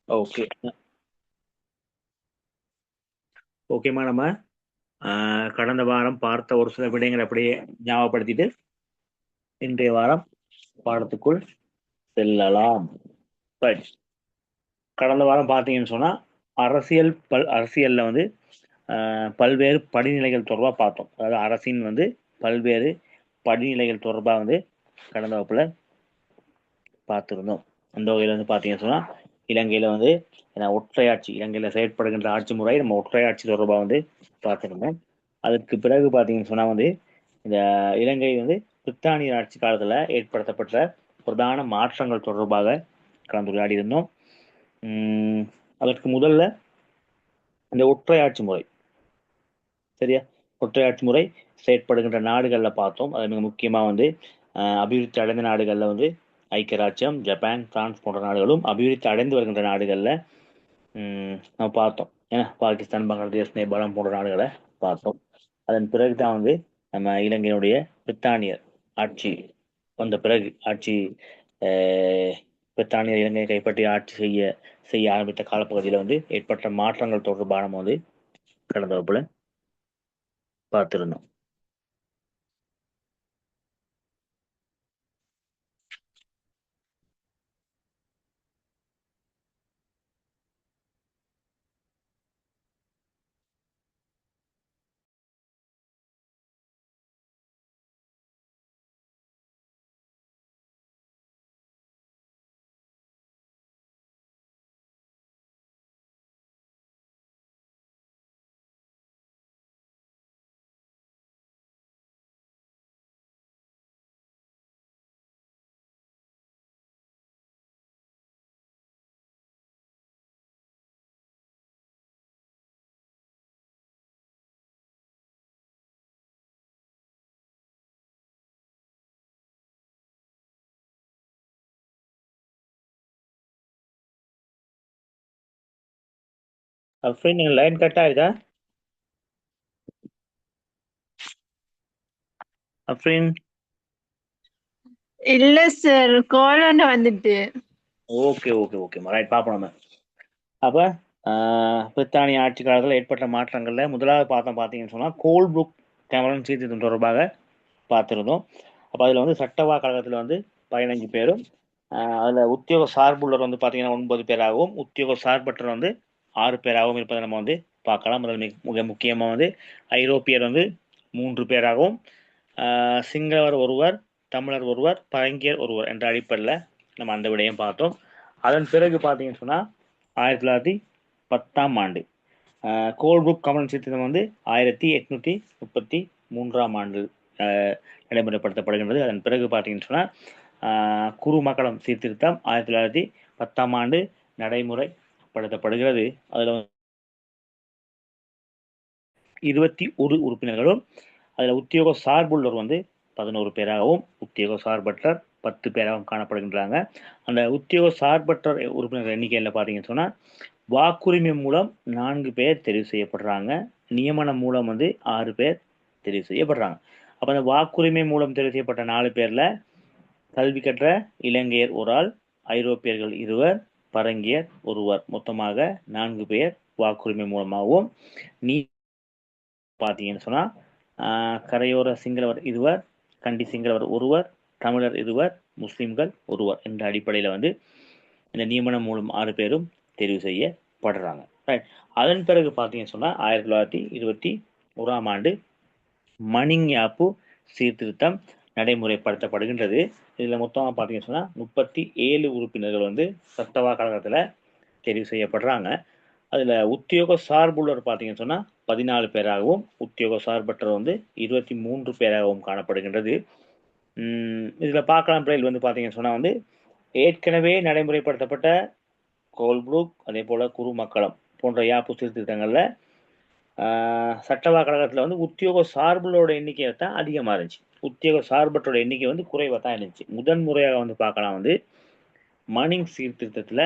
Okay ஓகேம்மா. நம்ம கடந்த வாரம் பார்த்த ஒரு சில விடயங்களை அப்படியே ஞாபகப்படுத்திட்டு இன்றைய வாரம் பாடத்துக்குள் செல்லலாம். ரைட். கடந்த வாரம் பார்த்தீங்கன்னு சொன்னா அரசியல்ல வந்து பல்வேறு படிநிலைகள் தொடர்பாக பார்த்தோம். அதாவது அரசின் வந்து பல்வேறு படிநிலைகள் தொடர்பாக வந்து கடந்த வகுப்புல பார்த்துருந்தோம். அந்த வகையில் வந்து பார்த்தீங்கன்னு சொன்னா இலங்கையில வந்து ஒற்றையாட்சி, இலங்கையில செயற்படுகின்ற ஆட்சி முறை நம்ம ஒற்றையாட்சி தொடர்பாக வந்து பார்த்துருந்தோம். அதற்கு பிறகு பார்த்தீங்கன்னு சொன்னா வந்து இந்த இலங்கை வந்து பிரித்தானிய ஆட்சி காலத்துல ஏற்படுத்தப்பட்ட பிரதான மாற்றங்கள் தொடர்பாக கலந்துரையாடி இருந்தோம். அதற்கு முதல்ல இந்த ஒற்றையாட்சி முறை, சரியா, ஒற்றையாட்சி முறை செயற்படுகின்ற நாடுகள்ல பார்த்தோம். அது மிக முக்கியமா வந்து அபிவிருத்தி அடைந்த நாடுகள்ல வந்து ஐக்கிய ராஜ்யம், ஜப்பான், பிரான்ஸ் போன்ற நாடுகளும், அபிவிருத்தி அடைந்து வருகின்ற நாடுகள்ல நம்ம பார்த்தோம். ஏன்னா பாகிஸ்தான், பங்களாதேஷ், நேபாளம் போன்ற நாடுகளை பார்த்தோம். அதன் பிறகுதான் வந்து நம்ம இலங்கையினுடைய பிரித்தானியர் ஆட்சி வந்த பிறகு அஹ், பிரித்தானியர் இலங்கையை கைப்பற்றி ஆட்சி செய்ய ஆரம்பித்த காலப்பகுதியில் வந்து ஏற்பட்ட மாற்றங்கள் தொடர்பாக நம்ம வந்து கடந்த வகுப்புல பார்த்திருந்தோம். அஃப்ரின், லைன் கட் ஆயிருதா? அஃப்ரின். இல்ல சார், கால் ஒன்று வந்துட்டு. ஓகே ஓகே ஓகே ரைட், பார்ப்போம் நம்ம. அப்ப பிரித்தானிய ஆட்சி காலத்தில் ஏற்பட்ட மாற்றங்கள்ல முதலாவது பார்த்தீங்கன்னு சொன்னா கோல்புக் கேமரன் சீர்திருத்தம் தொடர்பாக பார்த்திருந்தோம். அப்ப அதுல வந்து சட்டவா கழகத்துல வந்து 15 பேரும், அதுல உத்தியோக சார்புள்ளவர் வந்து பாத்தீங்கன்னா 9 பேராகவும், உத்தியோக சார்பற்றவர் வந்து 6 பேராகவும் இருப்பதை நம்ம வந்து பார்க்கலாம். அதில் மிக முக்கியமா வந்து ஐரோப்பியர் வந்து 3 பேராகவும், சிங்களவர் ஒருவர், தமிழர் ஒருவர், பரங்கியர் ஒருவர் என்ற அடிப்படையில் நம்ம அந்த விடயம் பார்த்தோம். அதன் பிறகு பார்த்தீங்கன்னு சொன்னா 1910ஆம் ஆண்டு கோல்புக் கமன் சீர்திருத்தம் வந்து 1833ஆம் ஆண்டு நடைமுறைப்படுத்தப்படுகின்றது. அதன் பிறகு பார்த்தீங்கன்னு சொன்னா குருமக்களம் சீர்திருத்தம் 1910ஆம் ஆண்டு நடைமுறைப்படுத்தப்படுகிறது. அதுல 21 உறுப்பினர்களும், அதுல உத்தியோக சார்புள்ளவர் வந்து 11 பேராகவும், உத்தியோக சார்பற்ற 10 பேராகவும் காணப்படுகின்றாங்க. அந்த உத்தியோக சார்பற்ற உறுப்பினர்கள் எண்ணிக்கையில் பார்த்தீங்கன்னு சொன்னா வாக்குரிமை மூலம் 4 பேர் தெரிவு செய்யப்படுறாங்க. நியமனம் மூலம் வந்து 6 பேர் தெரிவு செய்யப்படுறாங்க. அப்ப அந்த வாக்குரிமை மூலம் தெரிவு செய்யப்பட்ட 4 பேர்ல கல்வி கற்ற இலங்கையர் ஒரு ஆள், ஐரோப்பியர்கள் 2, பரங்கியர் ஒருவர், மொத்தமாக 4 பேர் வாக்குரிமை மூலமாகவும், நீ பார்த்தீங்கன்னு சொன்னா கரையோர சிங்களவர் 2, கண்டி சிங்களவர் ஒருவர், தமிழர் 2, முஸ்லிம்கள் ஒருவர் என்ற அடிப்படையில் வந்து இந்த நியமனம் மூலம் 6 பேரும் தெரிவு செய்யப்படுறாங்க. அதன் பிறகு பார்த்தீங்கன்னு சொன்னா 1921ஆம் ஆண்டு மணிங் யாப்பு சீர்திருத்தம் நடைமுறைப்படுத்தப்படுகின்றது. இதுல மொத்தமாக பார்த்தீங்கன்னு சொன்னா 37 உறுப்பினர்கள் வந்து சட்டவா கழகத்துல தெரிவு செய்யப்படுறாங்க. அதுல உத்தியோக சார்புள்ளவர் பார்த்தீங்கன்னு சொன்னா 14 பேராகவும், உத்தியோக சார்பற்றவர் வந்து 23 பேராகவும் காணப்படுகின்றது. இதுல பார்க்கலாம் பிள்ளைகள் வந்து பார்த்தீங்கன்னு சொன்னா வந்து ஏற்கனவே நடைமுறைப்படுத்தப்பட்ட கோல்புரூக், அதே போல குருமக்களம் போன்ற யாப்பு சீர்திருத்தங்கள்ல சட்டவா கழகத்துல வந்து உத்தியோக சார்புகளோட எண்ணிக்கை தான் அதிகமா இருந்துச்சு. உத்தியோக சார்பற்றோட எண்ணிக்கை வந்து குறைவா தான் இருந்துச்சு. முதன் முறையாக வந்து பார்க்கலாம் வந்து மணிங் சீர்திருத்தத்துல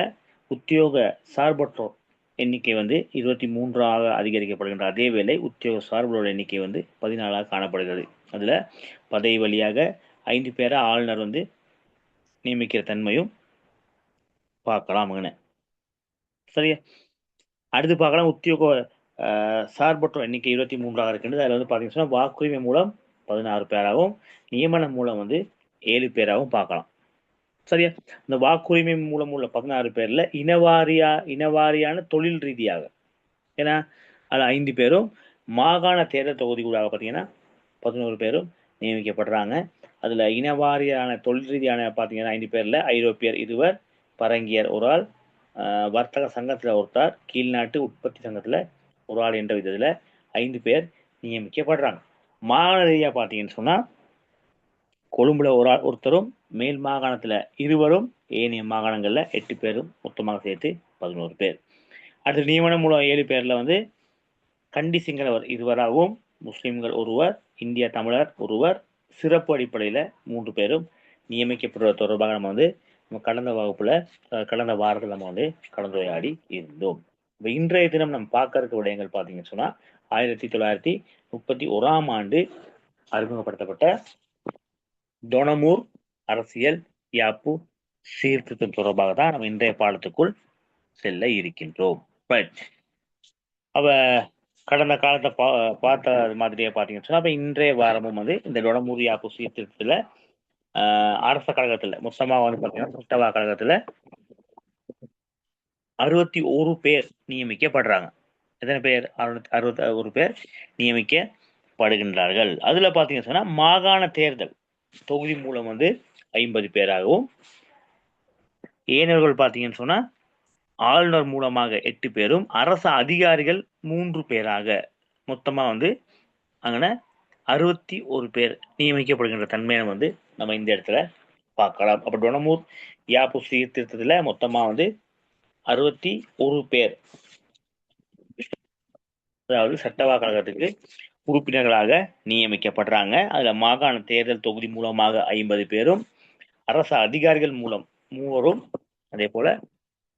உத்தியோக சார்பற்றோர் எண்ணிக்கை வந்து 23ஆக அதிகரிக்கப்படுகின்ற அதே வேளை உத்தியோக சார்புகளோட எண்ணிக்கை வந்து 14ஆக காணப்படுகிறது. அதுல பதவி வழியாக 5 பேரை ஆளுநர் வந்து நியமிக்கிற தன்மையும் பார்க்கலாம். சரியா? அடுத்து பார்க்கலாம் உத்தியோக சார்பற்ற எண்ணிக்கை 23 இருக்கின்றது. அதில் வந்து பார்த்தீங்கன்னா வாக்குரிமை மூலம் 16 பேராகவும் நியமனம் மூலம் வந்து 7 பேராகவும் பார்க்கலாம். சரியா? இந்த வாக்குரிமை மூலம் உள்ள 16 பேர்ல இனவாரியான தொழில் ரீதியாக, ஏன்னா அது 5 பேரும், மாகாண தேர்தல் தொகுதிகளாக பார்த்தீங்கன்னா 11 பேரும் நியமிக்கப்படுறாங்க. அதுல இனவாரியான தொழில் ரீதியான பார்த்தீங்கன்னா 5 பேர்ல ஐரோப்பியர் 20, பரங்கியர் ஒரு ஆள், வர்த்தக சங்கத்துல ஒருத்தர், கீழ்நாட்டு உற்பத்தி சங்கத்துல ஒரு ஆள் என்ற விதத்துல 5 பேர் நியமிக்கப்படுறாங்க. மாகாண ரீதியா பார்த்தீங்கன்னு சொன்னா கொழும்புல ஒருத்தரும், மேல் மாகாணத்துல 20, ஏனைய மாகாணங்கள்ல 8 பேரும், மொத்தமாக சேர்த்து 11 பேர். அடுத்து நியமனம் மூலம் 7 பேர்ல வந்து கண்டி சிங்களவர் 20ஆகவும், முஸ்லிம்கள் ஒருவர், இந்திய தமிழர் ஒருவர், சிறப்பு அடிப்படையில 3 பேரும் நியமிக்கப்படுவது தொடர்பாக நம்ம வந்து கடந்த வகுப்புல கடந்த வாரத்தில் நம்ம வந்து கலந்துரையாடி இருந்தோம். இன்றைய தினம் நம்ம பார்க்க இருக்க விடயங்கள் பார்த்தீங்கன்னு சொன்னா 1931ஆம் ஆண்டு அறிமுகப்படுத்தப்பட்ட டொனமூர் அரசியல் யாப்பு சீர்திருத்தம் தொடர்பாக தான் நம்ம இன்றைய பாடத்துக்குள் செல்ல இருக்கின்றோம். அவ கடந்த காலத்தை பார்த்த மாதிரியே பார்த்தீங்கன்னு சொன்னா அப்ப இன்றைய வாரமும் வந்து இந்த டொனமூர் யாப்பு சீர்திருத்தத்துல அரச கழகத்துல மொத்தமாக வந்து பார்த்தீங்கன்னா சுட்டவா கழகத்துல 61 பேர் நியமிக்கப்படுறாங்க. எத்தனை பேர்? 61 பேர் நியமிக்கப்படுகின்றார்கள். அதுல பார்த்தீங்கன்னு சொன்னா மாகாண தேர்தல் தொகுதி மூலம் வந்து 50 பேராகவும், ஏனையவர்கள் பார்த்தீங்கன்னு சொன்னா ஆளுநர் மூலமாக 8 பேரும், அரசு அதிகாரிகள் 3 பேராக மொத்தமா வந்து அங்கன 61 பேர் நியமிக்கப்படுகின்ற தன்மையை வந்து நம்ம இந்த இடத்துல பார்க்கலாம். அப்ப டொனமூர் யாப்பு சீர்திருத்தத்துல மொத்தமா வந்து 61 பேர், அதாவது சட்டவா கழகத்துக்கு உறுப்பினர்களாக நியமிக்கப்படுறாங்க. அதுல மாகாண தேர்தல் தொகுதி மூலமாக 50 பேரும், அரசு அதிகாரிகள் மூலம் 3, அதே போல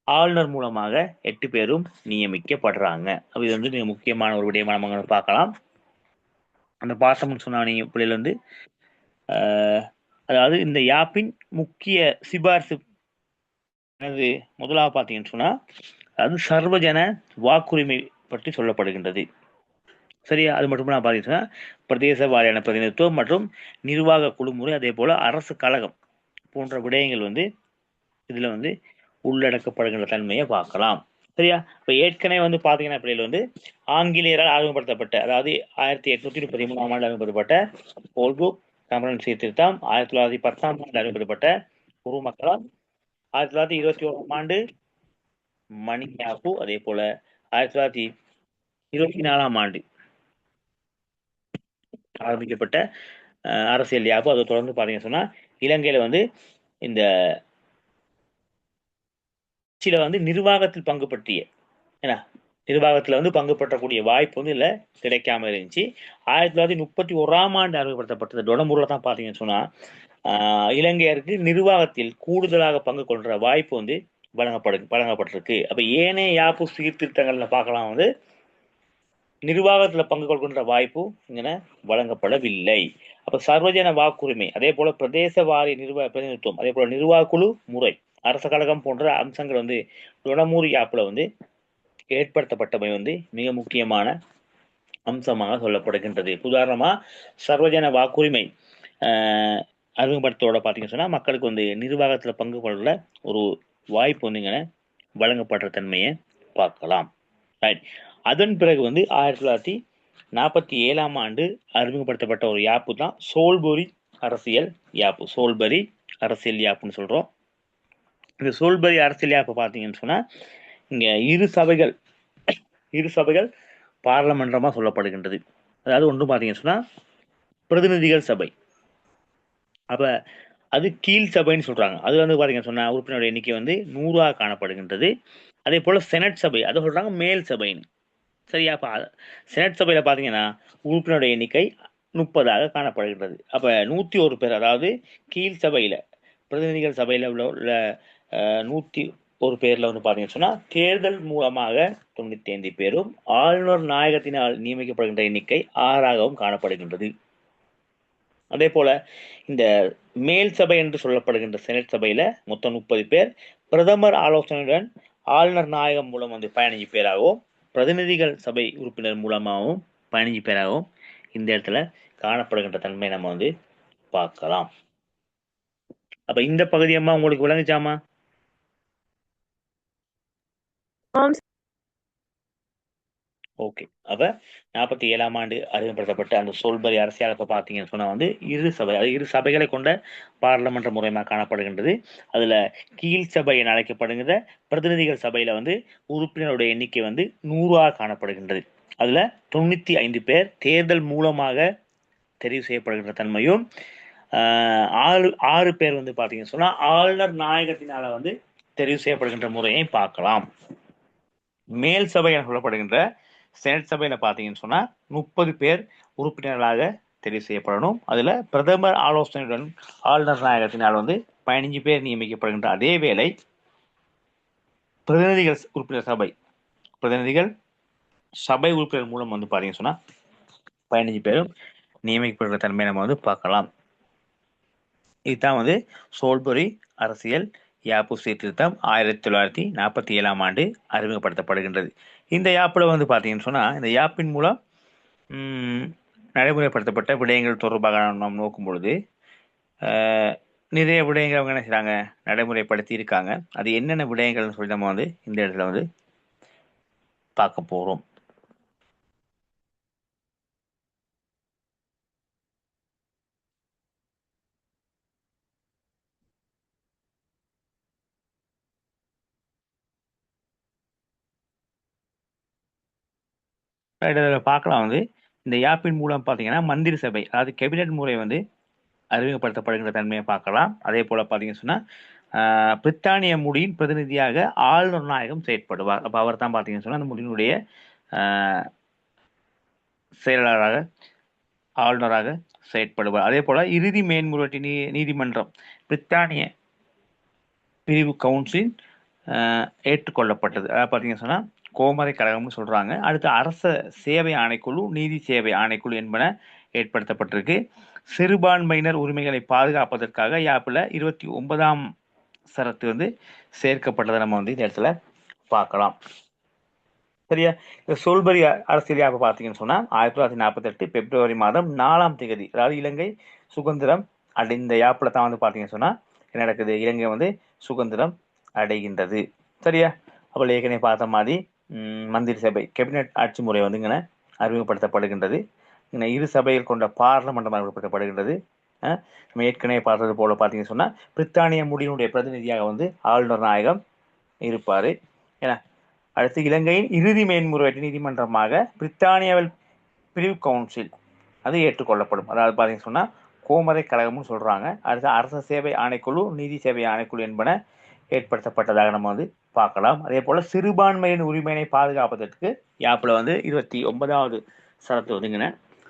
ஆளுநர் மூலமாக 8 பேரும் நியமிக்கப்படுறாங்க. அப்ப இது வந்து மிக முக்கியமான ஒரு விடயமா நம்ம பார்க்கலாம். அந்த பாசம்னு சொன்னா நீங்க பிள்ளைகள் வந்து அதாவது இந்த யாப்பின் முக்கிய சிபார்சு முதலாவது பார்த்தீங்கன்னு சொன்னா அது சர்வஜன வாக்குரிமை பற்றி சொல்லப்படுகின்றது. சரியா? அது மட்டும் நான் பார்த்தீங்கன்னா பிரதேச வாரியான பிரதிநிதித்துவம் மற்றும் நிர்வாக குழுமுறை, அதே போல அரசு கழகம் போன்ற விடயங்கள் வந்து இதுல வந்து உள்ளடக்கப்படுகின்ற தன்மையை பார்க்கலாம். சரியா? இப்ப ஏற்கனவே வந்து பாத்தீங்கன்னா பிள்ளைகள் வந்து ஆங்கிலேயரால் அறிமுகப்படுத்தப்பட்ட, அதாவது 1833ஆம் ஆண்டு அறிமுகப்படுத்தப்பட்ட கோல்புக் கமரன் சீர்திருத்தம், 1910ஆம் ஆண்டு அறிமுகப்படுத்தப்பட்ட குரு மக்களால், 1921ஆம் ஆண்டு மணி யாப்பு, அதே போல 1924ஆம் ஆண்டு ஆரம்பிக்கப்பட்ட அரசியல் யாப்பு. அதை தொடர்ந்து பாத்தீங்கன்னு சொன்னா இலங்கையில வந்து இந்த சில வந்து நிர்வாகத்தில் பங்கு பற்றிய, ஏன்னா நிர்வாகத்துல வந்து பங்கு பற்றக்கூடிய வாய்ப்பு வந்து இல்ல கிடைக்காம இருந்துச்சு. 1931ஆம் ஆண்டு அறிமுகப்படுத்தப்பட்டது டொனமூர்ல தான் பாத்தீங்கன்னு சொன்னா இலங்கையருக்கு நிர்வாகத்தில் கூடுதலாக பங்கு கொள்ற வாய்ப்பு வந்து வழங்கப்பட்டிருக்கு. அப்ப ஏனைய யாப்பு சீர்திருத்தங்கள்ல பார்க்கலாம் வந்து நிர்வாகத்துல பங்கு கொள்கின்ற வாய்ப்பு இங்க வழங்கப்படவில்லை. அப்ப சர்வஜன வாக்குரிமை, அதே போல பிரதேச வாரிய நிர்வாக பிரதிநிதித்துவம், அதே போல நிர்வாக குழு முறை, அரச கழகம் போன்ற அம்சங்கள் வந்து டொனமூர் யாப்புல வந்து ஏற்படுத்தப்பட்டவை வந்து மிக முக்கியமான அம்சமாக சொல்லப்படுகின்றது. உதாரணமா சர்வஜன வாக்குரிமை அறிமுகப்படுத்தோட பார்த்தீங்கன்னு சொன்னா மக்களுக்கு வந்து நிர்வாகத்துல பங்கு கொள்ள ஒரு வாய்ப்பு வந்து இங்க வழங்கப்படுற தன்மையை பார்க்கலாம். அதன் பிறகு வந்து 1947ஆம் ஆண்டு அறிமுகப்படுத்தப்பட்ட ஒரு யாப்பு தான் சோல்பரி அரசியல் யாப்பு. சோல்பரி அரசியல் யாப்புன்னு சொல்றோம். இந்த சோல்பரி அரசியல் யாப்பு பார்த்தீங்கன்னு சொன்னா இங்க இரு சபைகள் பாராளுமன்றமா சொல்லப்படுகின்றது. அதாவது ஒன்று பார்த்தீங்கன்னு சொன்னா பிரதிநிதிகள் சபை, அப்ப அது கீழ் சபைன்னு சொல்றாங்க. அது வந்து பாத்தீங்கன்னு சொன்னா உறுப்பினருடைய எண்ணிக்கை வந்து 100ஆக காணப்படுகின்றது. அதே போல செனட் சபை, அதை சொல்றாங்க மேல் சபைன்னு. சரியா? செனட் சபையில பாத்தீங்கன்னா உறுப்பினருடைய எண்ணிக்கை 30ஆக காணப்படுகின்றது. அப்ப 101 பேர், அதாவது கீழ் சபையில பிரதிநிதிகள் சபையில உள்ள 101 பேர்ல வந்து பாத்தீங்கன்னு சொன்னா தேர்தல் மூலமாக 95 பேரும், ஆளுநர் நாயகத்தினால் நியமிக்கப்படுகின்ற எண்ணிக்கை 6ஆகவும் காணப்படுகின்றது. அதே போல இந்த மேல் சபை என்று சொல்லப்படுகின்ற செனட் சபையில மொத்தம் 30 பேர், பிரதமர் ஆலோசனையுடன் ஆளுநர் நாயகம் மூலம் வந்து 15 பேராகவும் பிரதிநிதிகள் சபை உறுப்பினர் மூலமாகவும் 15 பேராகவும் இந்த இடத்துல காணப்படுகின்ற தன்மை நம்ம வந்து பார்க்கலாம். அப்ப இந்த பகுதியம்மா உங்களுக்கு விளங்குச்சாமா? ஓகே. அப்ப 47ஆம் ஆண்டு அறிமுகப்படுத்தப்பட்ட அந்த சோல்பரி அரசியலமைப்பை பார்த்தீங்கன்னு சொன்னா வந்து இரு சபைகளை கொண்ட பாராளுமன்ற முறைமா காணப்படுகின்றது. அதுல கீழ் சபை என அழைக்கப்படுகின்ற பிரதிநிதிகள் சபையில வந்து உறுப்பினருடைய எண்ணிக்கை வந்து 100ஆக காணப்படுகின்றது. அதுல 95 பேர் தேர்தல் மூலமாக தெரிவு செய்யப்படுகின்ற தன்மையும், ஆறு பேர் வந்து பாத்தீங்கன்னு சொன்னா ஆளுநர் நாயகத்தினால வந்து தெரிவு செய்யப்படுகின்ற முறையை பார்க்கலாம். மேல் சபை என சொல்லப்படுகின்ற செனட் சபையில பாத்தீங்கன்னு சொன்னா 30 பேர் உறுப்பினர்களாக தெரிவு செய்யப்படணும். அதுல பிரதமர் ஆலோசனையுடன் ஆளுநர் நாயகத்தினால் வந்து 15 பேர் நியமிக்கப்படுகின்ற அதே வேளை பிரதிநிதிகள் சபை உறுப்பினர் மூலம் வந்து பாத்தீங்கன்னு சொன்னா 15 பேரும் நியமிக்கப்படுகிற தன்மை நம்ம வந்து பார்க்கலாம். இதுதான் வந்து சோல்பரி அரசியல் யாப்பு சீர்திருத்தம் 1947ஆம் ஆண்டு அறிமுகப்படுத்தப்படுகின்றது. இந்த யாப்பில் வந்து பார்த்தீங்கன்னு சொன்னால், இந்த யாப்பின் மூலம் நடைமுறைப்படுத்தப்பட்ட விடயங்கள் தொடர்பாக நாம் நோக்கும் பொழுது நிறைய விடயங்கள் அவங்க என்ன செய்கிறாங்க, நடைமுறைப்படுத்தி இருக்காங்க. அது என்னென்ன விடயங்கள்னு சொல்லி நம்ம வந்து இந்த இடத்துல வந்து பார்க்க போகிறோம். பார்க்கலாம் வந்து இந்த யாப்பின் மூலம் பார்த்தீங்கன்னா மந்திரி சபை, அதாவது கேபினெட் முறை வந்து அறிமுகப்படுத்தப்படுகின்ற தன்மையை பார்க்கலாம். அதே போல பார்த்தீங்கன்னு சொன்னா பிரித்தானிய முடியின் பிரதிநிதியாக ஆளுநர் நாயகம் செயற்படுவார். அப்போ அவர் தான் பார்த்தீங்கன்னு சொன்னா அந்த முடியினுடைய செயலாளராக ஆளுநராக செயற்படுவார். அதே போல இறுதி மேன்முறையீட்டு நீதிமன்றம் பிரித்தானிய பிரிவு கவுன்சில் ஏற்றுக்கொள்ளப்பட்டது. அதாவது பார்த்தீங்கன்னு சொன்னா கோமரை கழகம்னு சொல்றாங்க. அடுத்து அரச சேவை ஆணைக்குழு, நீதி சேவை ஆணைக்குழு என்பன ஏற்படுத்தப்பட்டிருக்கு. சிறுபான்மையினர் உரிமைகளை பாதுகாப்பதற்காக யாப்பில் 29ஆம் சரத்து வந்து சேர்க்கப்பட்டதை நம்ம வந்து இந்த இடத்துல பார்க்கலாம். சரியா? இந்த சோல்பரி அரசியல் யாப்பு பார்த்தீங்கன்னு சொன்னா 1948 பிப்ரவரி மாதம் 4ஆம் தேதி, அதாவது இலங்கை சுதந்திரம் அடைந்த யாப்புல தான் வந்து பார்த்தீங்கன்னு சொன்னா என்ன நடக்குது, இலங்கை வந்து சுதந்திரம் அடைகின்றது. சரியா? அப்போ ஏற்கனவே பார்த்த மாதிரி மந்திரி சபை கேபினட் ஆட்சி முறை வந்து இங்கே அறிமுகப்படுத்தப்படுகின்றது. இரு சபைகள் கொண்ட பார்லமெண்ட் அறிமுகப்படுத்தப்படுகின்றது. நம்ம ஏற்கனவே பார்த்தது போல பார்த்தீங்கன்னு சொன்னா பிரித்தானிய முடியினுடைய பிரதிநிதியாக வந்து ஆளுநர் நாயகம் இருப்பாரு. ஏன்னா அடுத்து இலங்கையின் இறுதி மேன்முறையீட்டு நீதிமன்றமாக பிரித்தானியாவில் பிரிவு கவுன்சில் அது ஏற்றுக்கொள்ளப்படும். அதாவது பார்த்தீங்கன்னு சொன்னா கோமரை கழகம்னு சொல்றாங்க. அடுத்து அரச சேவை ஆணைக்குழு, நீதி சேவை ஆணைக்குழு என்பன ஏற்படுத்தப்பட்டதாக நம்ம வந்து பார்க்கலாம். அதே போல சிறுபான்மையின் உரிமையை பாதுகாப்பதற்கு யாப்பில் வந்து 29வது சரத்து ஒதுங்கின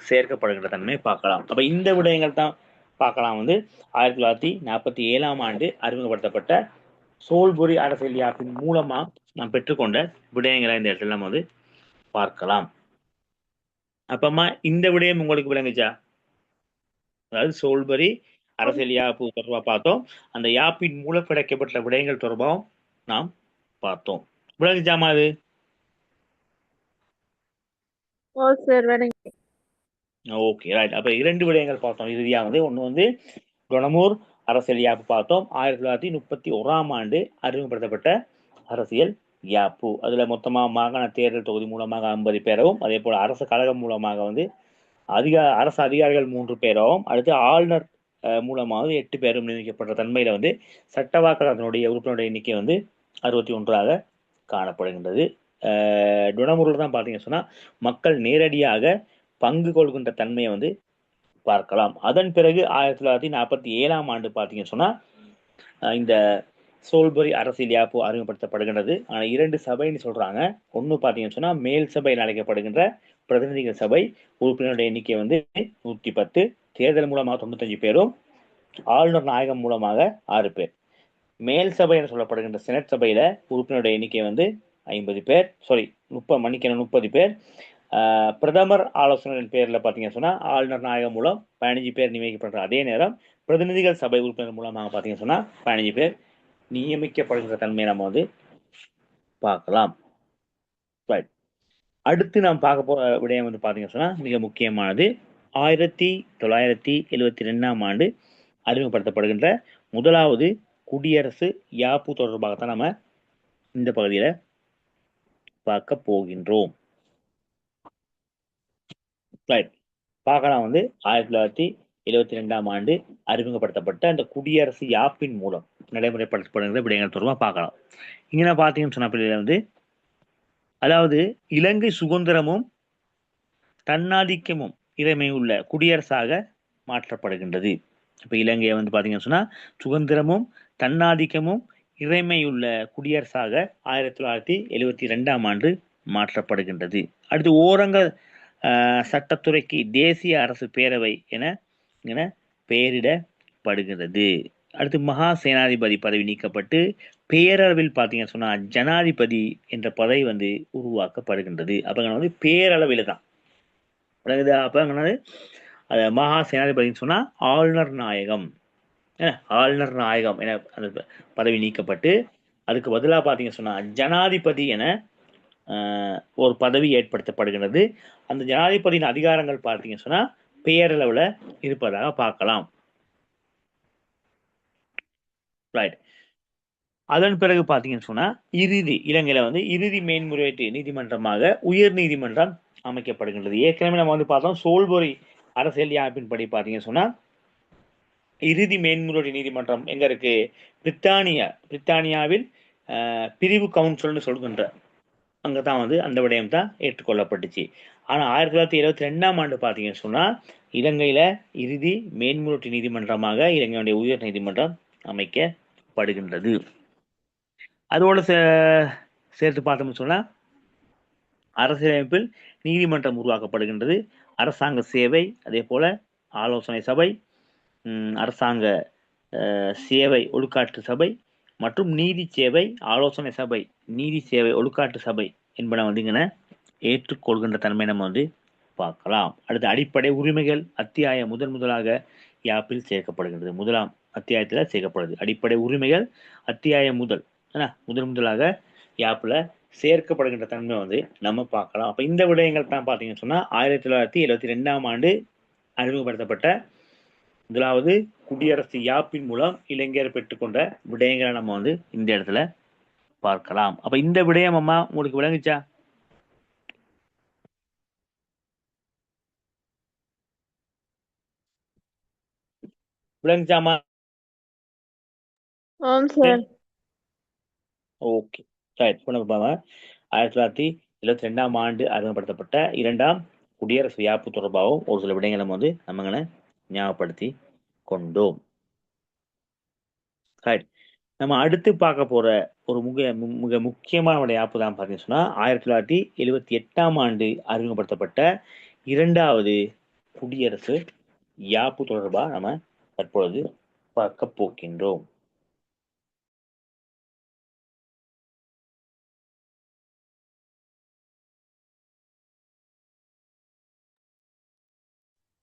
சேர்க்கப்படுகின்ற தன்மையை பார்க்கலாம். அப்ப இந்த விடயங்கள் தான் பார்க்கலாம் வந்து 1947ஆம் ஆண்டு அறிமுகப்படுத்தப்பட்ட சோல்புரி அரசியல் யாப்பின் மூலமா நாம் பெற்றுக்கொண்ட விடயங்களை இந்த இடத்துல நம்ம வந்து பார்க்கலாம். அப்பமா இந்த விடயம் உங்களுக்கு விளங்குச்சா? அதாவது சோல்பரி அரசியல் யாப்பு தொடர்பாக பார்த்தோம். அந்த யாப்பின் மூலம் கிடைக்கப்பட்ட விடயங்கள் தொடர்பாகவும் நாம் பார்த்தோம். விளங்குச்சாமா அது? Okay right. அப்ப 2 விடயங்கள் பார்த்தோம் இறுதியா வந்து. ஒன்று வந்து டொனமூர் அரசியல் யாப்பு பார்த்தோம். 1931ஆம் ஆண்டு அறிமுகப்படுத்தப்பட்ட அரசியல் யாப்பு. அதுல மொத்தமா மாகாண தேர்தல் தொகுதி மூலமாக 50 பேரவும், அதே போல அரசு கழகம் மூலமாக வந்து அரசு அதிகாரிகள் 3 பேராகவும், அடுத்து ஆளுநர் மூலமாக 8 பேரும் நியமிக்கப்பட்ட தன்மையில வந்து சட்டவாக்கர் அதனுடைய உறுப்பினருடைய எண்ணிக்கை வந்து 61ஆக காணப்படுகின்றது. டொனமூரில் தான் பார்த்தீங்கன்னு சொன்னா மக்கள் நேரடியாக பங்கு கொள்கின்ற தன்மையை வந்து பார்க்கலாம். அதன் பிறகு 1947ஆம் ஆண்டு பார்த்தீங்கன்னு சொன்னா இந்த சோல்பரி அரசியல் யாப்பு அறிமுகப்படுத்தப்படுகின்றது. ஆனால் 2 சபைன்னு சொல்றாங்க. ஒன்று பார்த்தீங்கன்னு சொன்னா மேல் சபை அழைக்கப்படுகின்ற பிரதிநிதிகள் சபை உறுப்பினருடைய எண்ணிக்கை வந்து 110, தேர்தல் மூலமாக 95 பேரும், ஆளுநர் நாயகம் மூலமாக 6 பேர். மேல் சபை என சொல்லப்படுகின்ற செனட் சபையில உறுப்பினருடைய எண்ணிக்கை வந்து 50 பேர், 30 பேர். பிரதமர் ஆலோசனையின் பேர்ல பாத்தீங்கன்னு சொன்னா ஆளுநர் நாயகம் மூலம் 15 பேர் நியமிக்கப்படுற அதே நேரம் பிரதிநிதிகள் சபை உறுப்பினர் மூலமாக பாத்தீங்கன்னு சொன்னா 15 பேர் நியமிக்கப்படுகிற தன்மையை நம்ம வந்து பார்க்கலாம். ரைட். அடுத்து நாம் பார்க்க போற விடயம் வந்து பாத்தீங்கன்னு சொன்னா மிக முக்கியமானது 1972ஆம் ஆண்டு அறிமுகப்படுத்தப்படுகின்ற முதலாவது குடியரசு யாப்பு தொடர்பாகத்தான் நம்ம இந்த பகுதியில பார்க்க போகின்றோம். ரைட். பார்க்கலாம் வந்து 1972ஆம் ஆண்டு அறிமுகப்படுத்தப்பட்ட அந்த குடியரசு யாப்பின் மூலம் நடைமுறைப்படுத்தப்படுகிற விடயங்கள் தொடர்பாக பார்க்கலாம். இங்க பாத்தீங்கன்னு சொன்ன பிள்ளைல வந்து அதாவது இலங்கை சுதந்திரமும் தன்னாதிக்கமும் இறைமை உள்ள குடியரசாக மாற்றப்படுகின்றது. இப்ப இலங்கையை வந்து பாத்தீங்கன்னு சொன்னா சுதந்திரமும் தன்னாதிக்கமும் இறைமையுள்ள குடியரசாக 1972ஆம் ஆண்டு மாற்றப்படுகின்றது. அடுத்து ஓரங்க சட்டத்துறைக்கு தேசிய அரசு பேரவை என பெயரிடப்படுகிறது. அடுத்து மகா சேனாதிபதி பதவி நீக்கப்பட்டு பேரளவில் பார்த்தீங்கன்னு சொன்னா ஜனாதிபதி என்ற பதவி வந்து உருவாக்கப்படுகின்றது. அப்ப வந்து பேரளவில் தான் அப்ப மகா சேனாதிபதினு சொன்னா ஆளுநர் நாயகம் என அந்த பதவி நீக்கப்பட்டு அதுக்கு பதிலாக பார்த்தீங்கன்னு சொன்னா ஜனாதிபதி என ஒரு பதவி ஏற்படுத்தப்படுகிறது. அந்த ஜனாதிபதியின் அதிகாரங்கள் பார்த்தீங்கன்னு சொன்னா பேரளவுல இருப்பதாக பார்க்கலாம். ரைட். அதன் பிறகு பார்த்தீங்கன்னு சொன்னா இலங்கையில வந்து இறுதி மேன்முறையீட்டு நீதிமன்றமாக உயர் நீதிமன்றம் அமைக்கப்படுகின்றது. ஏற்கனவே நம்ம வந்து பார்த்தோம் சோல்பொரி அரசியல் யாப்பின் படி பார்த்தீங்கன்னு சொன்னா இறுதி மேன்முறையீட்டு நீதிமன்றம் எங்க இருக்கு? பிரித்தானியாவில் பிரிவு கவுன்சில்னு சொல்கின்ற அங்கதான் வந்து அந்த விடயம் தான் ஏற்றுக்கொள்ளப்பட்டுச்சு. ஆனா 1972ஆம் ஆண்டு பார்த்தீங்கன்னு சொன்னா இலங்கையில இறுதி மேன்முறையீட்டு நீதிமன்றமாக இலங்கையுடைய உயர் நீதிமன்றம் அமைக்கப்படுகின்றது. அதோடு சேர்த்து பார்த்தோம்னு சொன்னா அரசியலமைப்பில் நீதிமன்றம் உருவாக்கப்படுகின்றது. அரசாங்க சேவை, அதே போல ஆலோசனை சபை, அரசாங்க சேவை ஒழுக்காற்று சபை மற்றும் நீதி சேவை ஆலோசனை சபை, நீதி சேவை ஒழுக்காற்று சபை என்பன வந்து இங்கே ஏற்றுக்கொள்கின்ற தன்மை நம்ம வந்து பார்க்கலாம். அடுத்து அடிப்படை உரிமைகள் அத்தியாயம் முதலாக யாப்பில் சேர்க்கப்படுகின்றது. முதலாம் அத்தியாயத்தில் சேர்க்கப்படுது. அடிப்படை உரிமைகள் அத்தியாயம் முதலாக யாப்புல சேர்க்கப்படுகின்ற தன்மை வந்து நம்ம பார்க்கலாம். அப்ப இந்த விடயங்கள் தான் பார்த்தீங்கன்னு சொன்னா 1972ஆம் ஆண்டு அறிமுகப்படுத்தப்பட்ட முதலாவது குடியரசு யாப்பின் மூலம் இளைஞர் பெற்றுக்கொண்ட விடயங்களை நம்ம வந்து இந்த இடத்துல பார்க்கலாம். அப்ப இந்த விடயம் அம்மா உங்களுக்கு விளங்குச்சா? விளங்குச்சாமா? ஓகே. 1972ஆம் ஆண்டு அறிமுகப்படுத்தப்பட்ட இரண்டாம் குடியரசு யாப்பு தொடர்பாகவும் ஒரு சில விடயங்களை நம்ம வந்து நம்ம ஞாபகப்படுத்தி கொண்டோம். நம்ம அடுத்து பார்க்க போற ஒரு மிக முக்கியமான யாப்பு தான் பார்த்தீங்கன்னு சொன்னா 1978ஆம் ஆண்டு அறிமுகப்படுத்தப்பட்ட இரண்டாவது குடியரசு யாப்பு தொடர்பாக நம்ம தற்பொழுது பார்க்க போகின்றோம்.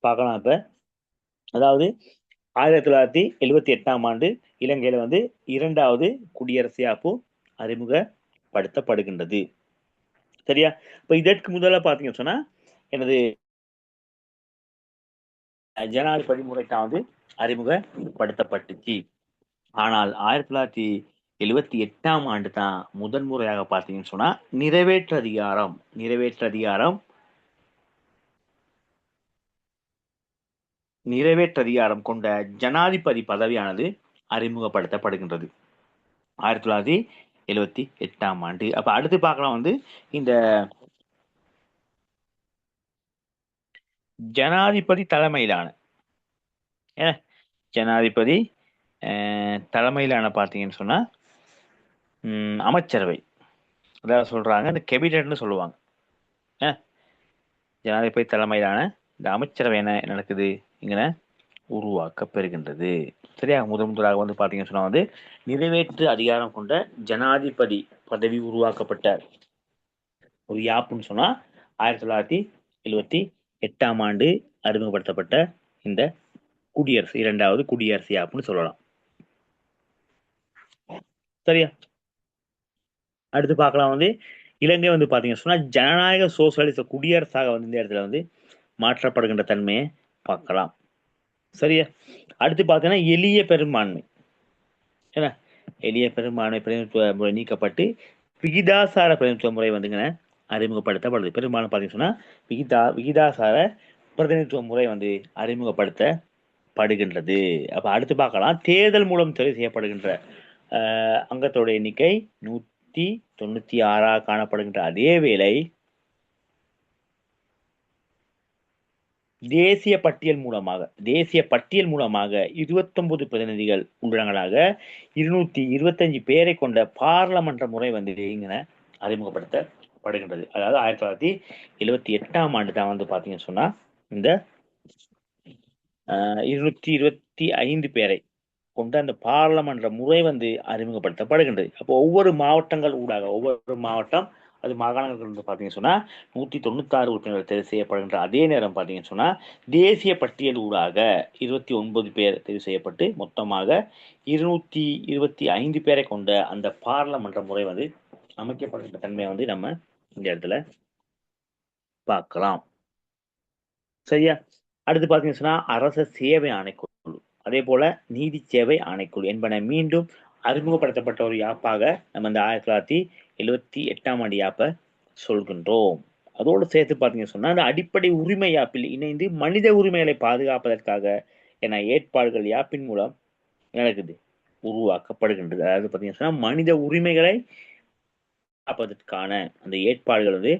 பார்க்கலாம். இப்ப அதாவது 1978ஆம் ஆண்டு இலங்கையில வந்து இரண்டாவது குடியரசு யாப்பு அறிமுகப்படுத்தப்படுகின்றது. சரியா? இப்ப இதற்கு முதல்ல பாத்தீங்கன்னு சொன்னா எனது ஜனாதிபதி முறைதான் வந்து அறிமுகப்படுத்தப்பட்டுச்சு. ஆனால் 1978ஆம் ஆண்டு தான் முதன்முறையாக பார்த்தீங்கன்னு சொன்னா நிறைவேற்று அதிகாரம் கொண்ட ஜனாதிபதி பதவியானது அறிமுகப்படுத்தப்படுகின்றது 1978ஆம் ஆண்டு. அப்ப அடுத்து பார்க்கலாம் வந்து இந்த ஜனாதிபதி தலைமையிலான பார்த்தீங்கன்னு சொன்னா அமைச்சரவை, அதாவது சொல்றாங்க இந்த கேபினட்னு சொல்லுவாங்க. ஜனாதிபதி தலைமையிலான இந்த அமைச்சரவை என்ன நடக்குது இங்க உருவாக்க பெறுகின்றது. சரியா? முதலாக வந்து பாத்தீங்கன்னு சொன்னா வந்து நிறைவேற்று அதிகாரம் கொண்ட ஜனாதிபதி பதவி உருவாக்கப்பட்ட ஒரு யாப்புன்னு சொன்னா 1978ஆம் ஆண்டு அறிமுகப்படுத்தப்பட்ட இந்த இரண்டாவது குடியரசு யாப்புன்னு சொல்லலாம். சரியா? அடுத்து பார்க்கலாம் வந்து இலங்கை வந்து பார்த்தீங்கன்னு சொன்னா ஜனநாயக சோசியலிச குடியரசாக வந்து இந்த இடத்துல வந்து மாற்றப்படுகின்ற தன்மையை பார்க்கலாம். சரியா? அடுத்து பார்த்தீங்கன்னா எளிய பெரும்பான்மை. ஏன்னா எளிய பெரும்பான்மை பிரதிநிதித்துவ முறை நீக்கப்பட்டு விகிதாசார பிரதிநிதித்துவ முறை வந்துங்க அறிமுகப்படுத்தப்படுது. பெரும்பாலும் பார்த்தீங்கன்னு சொன்னா விகிதாசார பிரதிநிதித்துவ முறை வந்து அறிமுகப்படுத்தப்படுகின்றது. அப்ப அடுத்து பார்க்கலாம் தேர்தல் மூலம் தெரிவு செய்யப்படுகின்ற அங்கத்தோட எண்ணிக்கை 196 காணப்படுகின்ற அதே வேளை தேசிய பட்டியல் மூலமாக 29 பிரதிநிதிகள் உறுப்பினர்களாக 225 பேரை கொண்ட பாராளுமன்ற முறை வந்து இங்க அறிமுகப்படுத்தப்படுகின்றது. அதாவது 1978ஆம் ஆண்டு தான் வந்து பாத்தீங்கன்னு சொன்னா இந்த 225 பேரை கொண்ட அந்த பாராளுமன்ற முறை வந்து அறிமுகப்படுத்தப்படுகின்றது. அப்போ ஒவ்வொரு மாவட்டம் அது மாகாணங்கள் வந்து பார்த்தீங்கன்னு சொன்னா 196 உறுப்பினர்கள் தெரிவு செய்யப்படுகின்ற அதே நேரம் பார்த்தீங்கன்னு சொன்னா தேசிய பட்டியல் ஊடாக 29 பேர் தெரிவு செய்யப்பட்டு மொத்தமாக 225 பேரை கொண்ட அந்த பாராளுமன்ற முறை வந்து அமைக்கப்படுகின்ற தன்மையை வந்து நம்ம இந்த இடத்துல பார்க்கலாம். சரியா? அடுத்து பார்த்தீங்கன்னு சொன்னா அரச சேவை ஆணைக்குழு, அதே போல நீதி சேவை ஆணைக்குழு என்பன மீண்டும் அறிமுகப்படுத்தப்பட்ட ஒரு யாப்பாக நம்ம இந்த 1978ஆம் ஆண்டு யாப்பை சொல்கின்றோம். அதோடு சேர்த்து பார்த்தீங்கன்னு சொன்னா அந்த அடிப்படை உரிமை யாப்பில் இணைந்து மனித உரிமைகளை பாதுகாப்பதற்காக என ஏற்பாடுகள் யாப்பின் மூலம் நடக்குது உருவாக்கப்படுகின்றது. அதாவது பார்த்தீங்கன்னு சொன்னா மனித உரிமைகளை காப்பதற்கான அந்த ஏற்பாடுகள் வந்து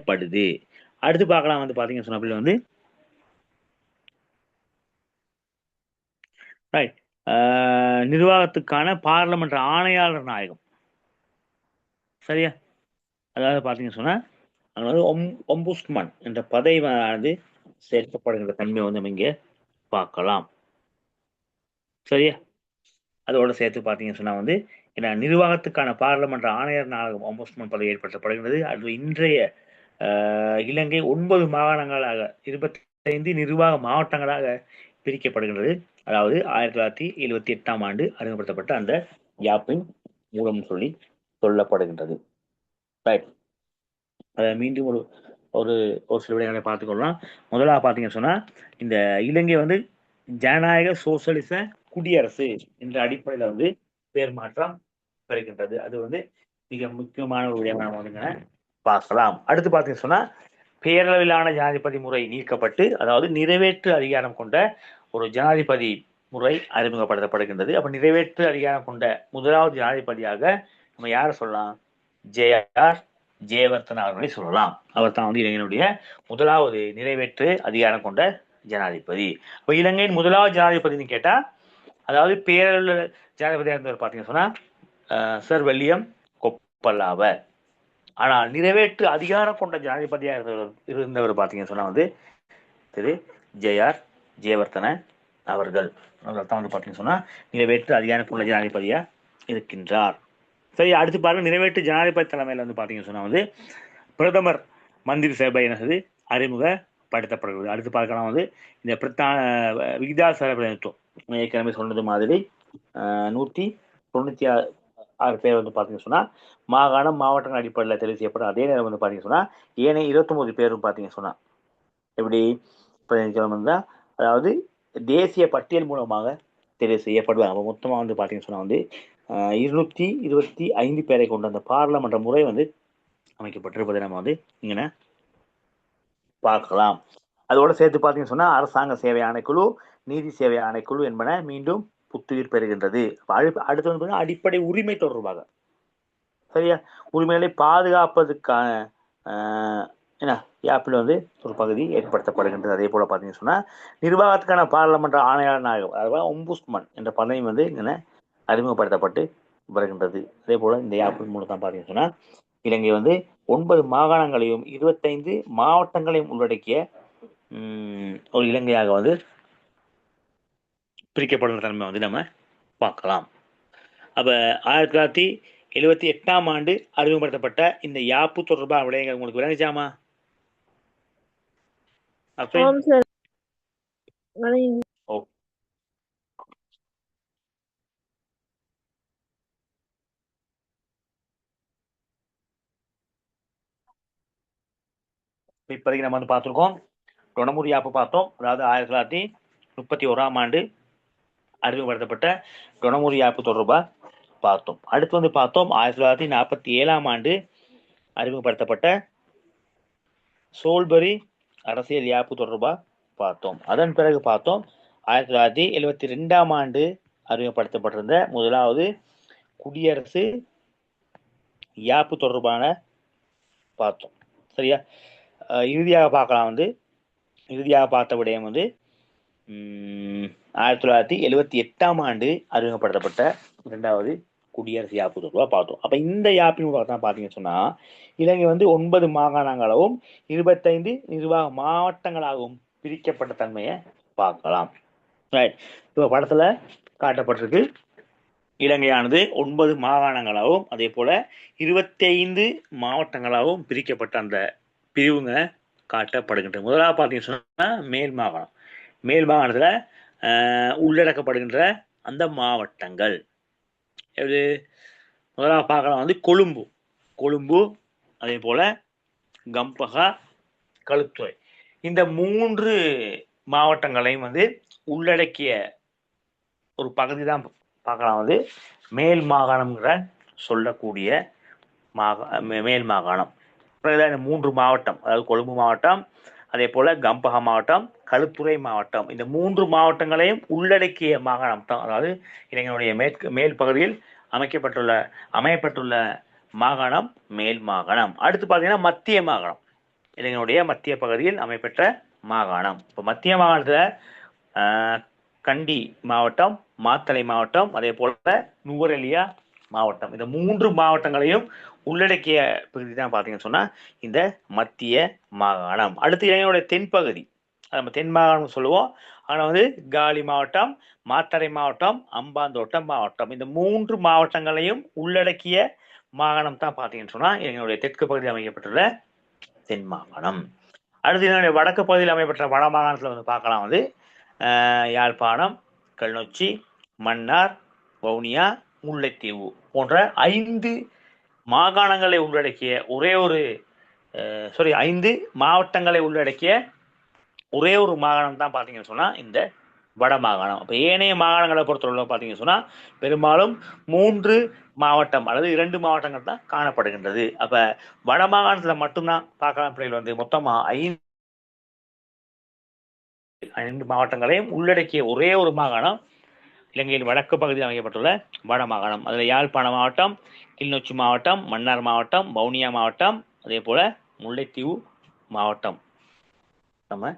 படுது. அடுத்து பார்க்கலாம் வந்து பாத்தீங்கன்னு சொன்ன வந்து நிர்வாகத்துக்கான பாராளுமன்ற ஆணையாளர் நாயகம். சரியா? அதாவது பாத்தீங்கன்னு சொன்னா அங்க வந்து ஒம்புஸ்மன் என்ற பதவியானது சேர்க்கப்படுகின்ற தன்மையை வந்து நம்ம இங்க பார்க்கலாம். சரியா? அதோட சேர்த்து பாத்தீங்கன்னு சொன்னா வந்து நிர்வாகத்துக்கான பாராளுமன்ற ஆணையர் நாயகம் ஒம்புஸ்மன் பதவி ஏற்படுத்தப்படுகின்றது. அது இன்றைய இலங்கை 9 மாகாணங்களாக 25 நிர்வாக மாவட்டங்களாக பிரிக்கப்படுகின்றது. அதாவது 1978ஆம் ஆண்டு அறிமுகப்படுத்தப்பட்ட அந்த யாப்பின் மூலம் சொல்லப்படுகின்றது. மீண்டும் ஒரு ஒரு ஒரு சில விடயங்களை பார்த்துக்கொள்ளலாம். முதலாக பார்த்தீங்கன்னு சொன்னா இந்த இலங்கை வந்து ஜனநாயக சோசியலிச குடியரசு என்ற அடிப்படையில் வந்து பேர் மாற்றம் பெறுகின்றது. அது வந்து மிக முக்கியமான ஒரு விடயமாக வந்துங்க பார்க்கலாம். அடுத்து பார்த்தீங்கன்னு சொன்னா பேரளவிலான ஜனாதிபதி முறை நீக்கப்பட்டு அதாவது நிறைவேற்று அதிகாரம் கொண்ட ஒரு ஜனாதிபதி முறை அறிமுகப்படுத்தப்படுகின்றது. அப்ப நிறைவேற்று அதிகாரம் கொண்ட முதலாவது ஜனாதிபதியாக நம்ம யார சொல்லலாம்? ஜே.ஆர். ஜெயவர்தன அவர்களை சொல்லலாம். அவர் தான் வந்து இலங்கையினுடைய முதலாவது நிறைவேற்று அதிகாரம் கொண்ட ஜனாதிபதி. அப்ப இலங்கையின் முதலாவது ஜனாதிபதினு கேட்டா அதாவது பேரளவு ஜனாதிபதியாக இருந்தவர் பார்த்தீங்கன்னு சொன்னா சர் வில்லியம் கொப்பல்லாவர். ஆனால் நிறைவேற்று அதிகாரம் கொண்ட ஜனாதிபதியாக இருந்தவர் பார்த்தீங்கன்னு சொன்னா வந்து திரு ஜே.ஆர். ஜெயவர்தன அவர்கள். தான் வந்து பார்த்தீங்கன்னு சொன்னா நிறைவேற்று அதிகாரம் கொண்ட ஜனாதிபதியா இருக்கின்றார். சரி, அடுத்து பாருங்க நிறைவேற்று ஜனாதிபதி தலைமையில் வந்து பார்த்தீங்கன்னு சொன்னா வந்து பிரதமர் மந்திரி சபை எனது அறிமுகப்படுத்தப்படுகிறது. அடுத்து பார்க்கலாம் வந்து இந்த பிரதான விகிதாசார பிரதிநிதித்துவம் ஏற்கனவே சொன்னது மாதிரி 196 பேர் வந்து பார்த்தீங்கன்னு சொன்னா மாகாணம் மாவட்டங்கள் அடிப்படையில் தெரிவு செய்யப்படும். அதே நேரம் வந்து பார்த்தீங்கன்னு சொன்னா ஏனைய 29 பேரும் பார்த்தீங்கன்னு சொன்னா எப்படி பிரதிநிதித்துவம் தான் அதாவது தேசிய பட்டியல் மூலமாக தெரிவு செய்யப்படுவாங்க. அப்போ மொத்தமாக வந்து பார்த்தீங்கன்னு சொன்னா வந்து 225 பேரை கொண்ட அந்த பாராளுமன்ற முறை வந்து அமைக்கப்பட்டிருப்பதை நம்ம வந்து இங்கே பார்க்கலாம். அதோட சேர்த்து பார்த்தீங்கன்னு சொன்னா அரசாங்க சேவை ஆணைக்குழு, நீதி சேவை ஆணைக்குழு என்பன மீண்டும் புத்துயிர் பெறுகின்றது. அடுத்து வந்து அடிப்படை உரிமை தொடர்பாக சரியா உரிமைகளை பாதுகாப்பதற்கான என்ன யாப்பில் வந்து ஒரு பகுதி ஏற்படுத்தப்படுகின்றது. அதே போல பார்த்தீங்கன்னு சொன்னா நிர்வாகத்துக்கான பாராளுமன்ற ஆணையாளர் நாயகம் அதாவது ஒம்புஸ்மன் என்ற பதவி வந்து இங்கே அறிமுகப்படுத்தப்பட்டு வருகின்றது. அதே போல இந்த யாப்பின் மூலம் தான் பார்த்தீங்கன்னு சொன்னா இலங்கை வந்து 9 மாகாணங்களையும் 25 மாவட்டங்களையும் உள்ளடக்கிய ஒரு இலங்கையாக வந்து பிரிக்கப்படுகிற தன்மை வந்து நம்ம பார்க்கலாம். அப்ப 1978ஆம் ஆண்டு அறிமுகப்படுத்தப்பட்ட இந்த யாப்பு தொடர்பான விடயங்கள் உங்களுக்கு விளங்குச்சாமா? இப்போதைக்கு நம்ம வந்து பார்த்துருக்கோம் டொனமுரி யாப்பு பார்த்தோம். அதாவது 1931ஆம் ஆண்டு அறிமுகப்படுத்தப்பட்ட டொனமுரி யாப்பு தொடர்பா பார்த்தோம். அடுத்து வந்து பார்த்தோம் 1947ஆம் ஆண்டு அறிமுகப்படுத்தப்பட்ட சோல்பரி அரசியல் யாப்பு தொடர்பா பார்த்தோம். அதன் பிறகு பார்த்தோம் 1972ஆம் ஆண்டு அறிமுகப்படுத்தப்பட்டிருந்த முதலாவது குடியரசு யாப்பு தொடர்பான பார்த்தோம். சரியா? இறுதியாக பார்த்த விடயம் வந்து 1978ஆம் ஆண்டு அறிமுகப்படுத்தப்பட்ட இரண்டாவது குடியரசு யாப்பு தொடர்பாக பார்த்தோம். அப்ப இந்த யாப்பின் தான் பார்த்தீங்கன்னு சொன்னா இலங்கை வந்து 9 மாகாணங்களாகவும் 25 நிர்வாக மாவட்டங்களாகவும் பிரிக்கப்பட்ட தன்மையை பார்க்கலாம். ரைட். இப்போ படத்துல காட்டப்பட்டிருக்கு இலங்கையானது 9 மாகாணங்களாகவும் அதே போல 25 மாவட்டங்களாகவும் பிரிக்கப்பட்ட அந்த பிரிவுங்க காட்டப்படுகின்றன. முதலாவது பார்த்தீங்கன்னு சொன்னா மேல் மாகாணம். மேல் மாகாணத்துல உள்ளடக்கப்படுகின்ற அந்த மாவட்டங்கள் எது முதலாவது பார்க்கலாம் வந்து கொழும்பு அதே போல கம்பஹா, களுத்துறை இந்த 3 மாவட்டங்களையும் வந்து உள்ளடக்கிய ஒரு பகுதி தான் பார்க்கலாம் வந்து மேல் மாகாணம்ங்கிற சொல்லக்கூடிய மேல் மாகாணம். 3 மாவட்டம், அதாவது கொழும்பு மாவட்டம், அதே போல கம்பஹா மாவட்டம், களுத்துறை மாவட்டம், இந்த 3 மாவட்டங்களையும் உள்ளடக்கிய மாகாணம் தான், அதாவது இலங்கையினுடைய மேல் பகுதியில் அமையப்பட்டுள்ள மாகாணம் மேல் மாகாணம். அடுத்து பார்த்தீங்கன்னா மத்திய மாகாணம், இலங்கையினுடைய மத்திய பகுதியில் அமைப்பெற்ற மாகாணம். இப்போ மத்திய மாகாணத்தில் கண்டி மாவட்டம், மாத்தளை மாவட்டம், அதே போல நுவரெலியா மாவட்டம், இந்த 3 மாவட்டங்களையும் உள்ளடக்கிய பகுதி தான் பார்த்தீங்கன்னு சொன்னா இந்த மத்திய மாகாணம். அடுத்து இலங்கையுடைய தென்பகுதி, நம்ம தென் மாகாணம் சொல்லுவோம். ஆனால் வந்து காலி மாவட்டம், மாத்தறை மாவட்டம், அம்பாந்தோட்டம் மாவட்டம், இந்த 3 மாவட்டங்களையும் உள்ளடக்கிய மாகாணம் தான் பார்த்தீங்கன்னு சொன்னா இலங்கையுடைய தெற்கு பகுதியில் அமைக்கப்பட்டுள்ள தென் மாகாணம். அடுத்து இதனுடைய வடக்கு பகுதியில் அமைக்கப்பட்ட வட மாகாணத்தில் வந்து பார்க்கலாம் வந்து யாழ்ப்பாணம், கிளிநொச்சி, மன்னார், வவுனியா, முல்லைத்தீவு போன்ற 5 மாகாணங்களை உள்ளடக்கிய 5 மாவட்டங்களை உள்ளடக்கிய ஒரே ஒரு மாகாணம் தான் பார்த்தீங்கன்னு சொன்னா இந்த வட மாகாணம். அப்போ ஏனைய மாகாணங்களை பொறுத்தவரை பார்த்தீங்கன்னு சொன்னா பெரும்பாலும் 3 மாவட்டம் அல்லது 2 மாவட்டங்கள் தான் காணப்படுகின்றது. அப்ப வட மாகாணத்துல மட்டும்தான் பார்க்கலாம் பிள்ளைகள் வந்து மொத்தமா 5 மாவட்டங்களையும் உள்ளடக்கிய ஒரே ஒரு மாகாணம் இலங்கையின் வடக்கு பகுதியில் அமைக்கப்பட்டுள்ள வட மாகாணம். அதில் யாழ்ப்பாண மாவட்டம், கிளிநொச்சி மாவட்டம், மன்னார் மாவட்டம், வவுனியா மாவட்டம், அதே போல முல்லைத்தீவு மாவட்டம் நம்ம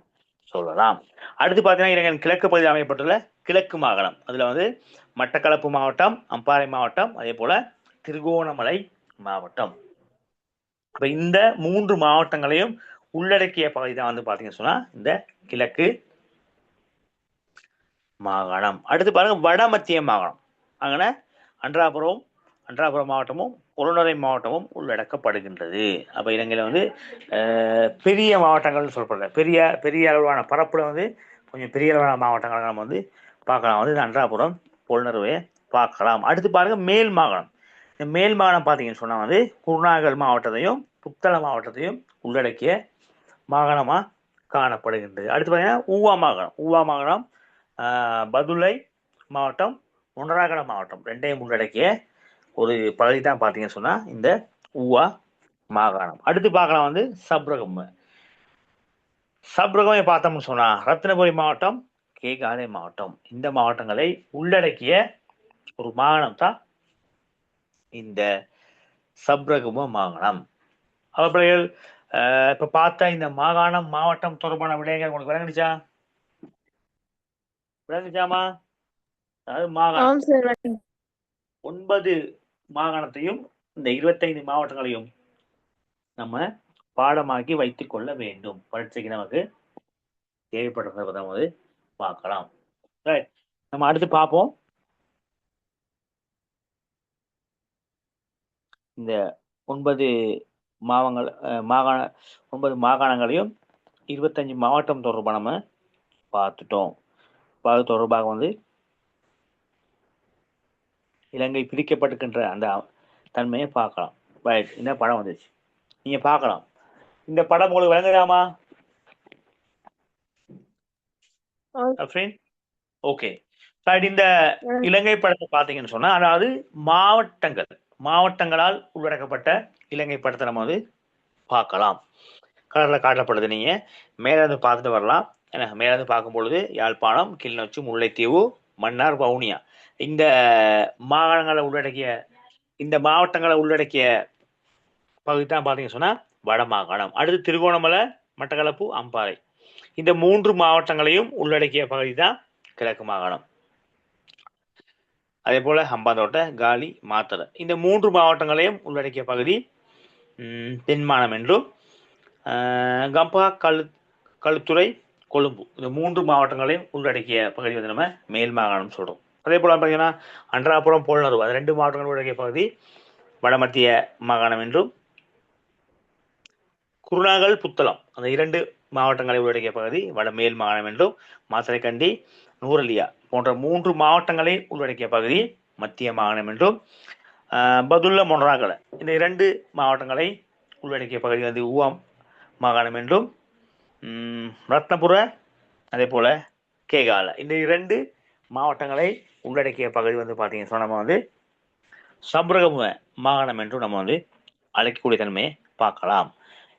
சொல்லலாம். அடுத்து பார்த்தீங்கன்னா இலங்கையின் கிழக்கு பகுதியில் அமைக்கப்பட்டுள்ள கிழக்கு மாகாணம், அதில் வந்து மட்டக்களப்பு மாவட்டம், அம்பாறை மாவட்டம், அதே போல திருகோணமலை மாவட்டம். இப்போ இந்த 3 மாவட்டங்களையும் உள்ளடக்கிய பகுதி தான் வந்து பார்த்தீங்கன்னு சொன்னா இந்த கிழக்கு மாகாணம். அடுத்து பாருங்க வட மத்திய மாகாணம், அங்கே அன்றாபுரம் மாவட்டமும் உளுநரை மாவட்டமும் உள்ளடக்கப்படுகின்றது. அப்போ இலங்கையில் வந்து பெரிய மாவட்டங்கள்னு சொல்லப்படுற பெரிய அளவிலான பரப்புல வந்து கொஞ்சம் பெரிய அளவிலான மாவட்டங்கள் நம்ம வந்து பார்க்கலாம் வந்து அன்றாபுரம் உளுநரை பார்க்கலாம். அடுத்து பாருங்க மேல் மாகாணம். இந்த மேல் மாகாணம் பார்த்தீங்கன்னு சொன்னால் வந்து குருநாகல் மாவட்டத்தையும் புத்தள மாவட்டத்தையும் உள்ளடக்கிய மாகாணமாக காணப்படுகின்றது. அடுத்து பார்த்தீங்கன்னா ஊவா மாகாணம் பதுளை மாவட்டம், மொனராகல மாவட்டம் ரெண்டையும் உள்ளடக்கிய ஒரு பகுதி தான் பார்த்தீங்கன்னு சொன்னா இந்த ஊவா மாகாணம். அடுத்து பார்க்கலாம் வந்து சப்ரகமை பார்த்தோம்னு சொன்னா ரத்தினபுரி மாவட்டம், கேகாலை மாவட்டம், இந்த மாவட்டங்களை உள்ளடக்கிய ஒரு மாகாணம் தான் இந்த சப்ரகம மாகாணம். அவர்கள் இப்ப பார்த்த இந்த மாகாணம் மாவட்டம் தொடர்பான விடயங்கள் உங்களுக்கு விளங்குச்சாமா? அதாவது மாகாணம் 9 மாகாணத்தையும் இந்த 25 மாவட்டங்களையும் நம்ம பாடமாக்கி வைத்துக் கொள்ள வேண்டும். பரீட்சைக்கு நமக்கு தேவைப்படுறத பார்க்கலாம். நம்ம அடுத்து பார்ப்போம். இந்த 9 மாகாணங்களையும் 25 மாவட்டம் தொடர்பாக நம்ம பார்த்துட்டோம். அது தொடர்பாக வந்து இலங்கை பிரிக்கப்பட்டிருக்கின்ற அந்த தன்மையை பார்க்கலாம். இந்த படம் வந்துச்சு, நீங்க பார்க்கலாம். இந்த படம் உங்களுக்கு விளங்குதாமா ஓ- ஓகே. இந்த இலங்கை படத்தை பார்த்தீங்கன்னு சொன்னா அதாவது மாவட்டங்களால் உள்ளடக்கப்பட்ட இலங்கை படத்தை நம்ம வந்து பார்க்கலாம். கலர்ல காட்டப்படுது. நீங்க மேல இருந்து பார்த்துட்டு வரலாம். ஏன்னா மேல இருந்து பார்க்கும் பொழுது யாழ்ப்பாணம், கிளிநொச்சி, முல்லைத்தீவு, மன்னார், வவுனியா இந்த மாகாணங்களை உள்ளடக்கிய இந்த மாவட்டங்களை உள்ளடக்கிய பகுதி தான் பார்த்தீங்கன்னு சொன்னா வட மாகாணம். அடுத்து திருகோணமலை, மட்டக்களப்பு, அம்பாறை இந்த 3 மாவட்டங்களையும் உள்ளடக்கிய பகுதி தான் கிழக்கு மாகாணம். அதே போல ஹம்பாந்தோட்டை, காலி, மாத்தளை இந்த 3 மாவட்டங்களையும் உள்ளடக்கிய பகுதி தென்மானம் என்றும், கம்பா, களுத்துறை, கொழும்பு இந்த 3 மாவட்டங்களையும் உள்ளடக்கிய பகுதி வந்து நம்ம மேல் மாகாணம் சொல்றோம். அதே போல பார்த்தீங்கன்னா அன்றாபுரம், போலனறுவு அது 2 மாவட்டங்கள் உள்ளடக்கிய பகுதி வடமத்திய மாகாணம் என்றும், குருநாகல், புத்தளம் அந்த 2 மாவட்டங்களை உள்ளடக்கிய பகுதி வடமேல் மாகாணம் என்றும், மாத்தளைக்கண்டி, நூரலியா போன்ற 3 மாவட்டங்களை உள்ளடக்கிய பகுதி மத்திய மாகாணம் என்றும், பதுல்ல, மொனராகலை இந்த 2 மாவட்டங்களை உள்ளடக்கிய பகுதி வந்து ஊவாம் மாகாணம் என்றும், ரத்னபுர அதே போல கேகால இந்த 2 மாவட்டங்களை உள்ளடக்கிய பகுதி வந்து பார்த்தீங்கன்னு சொன்னா நம்ம வந்து சப்ரகமுவ மாகாணம் என்றும் நம்ம வந்து அழைக்கக்கூடிய தன்மையை பார்க்கலாம்.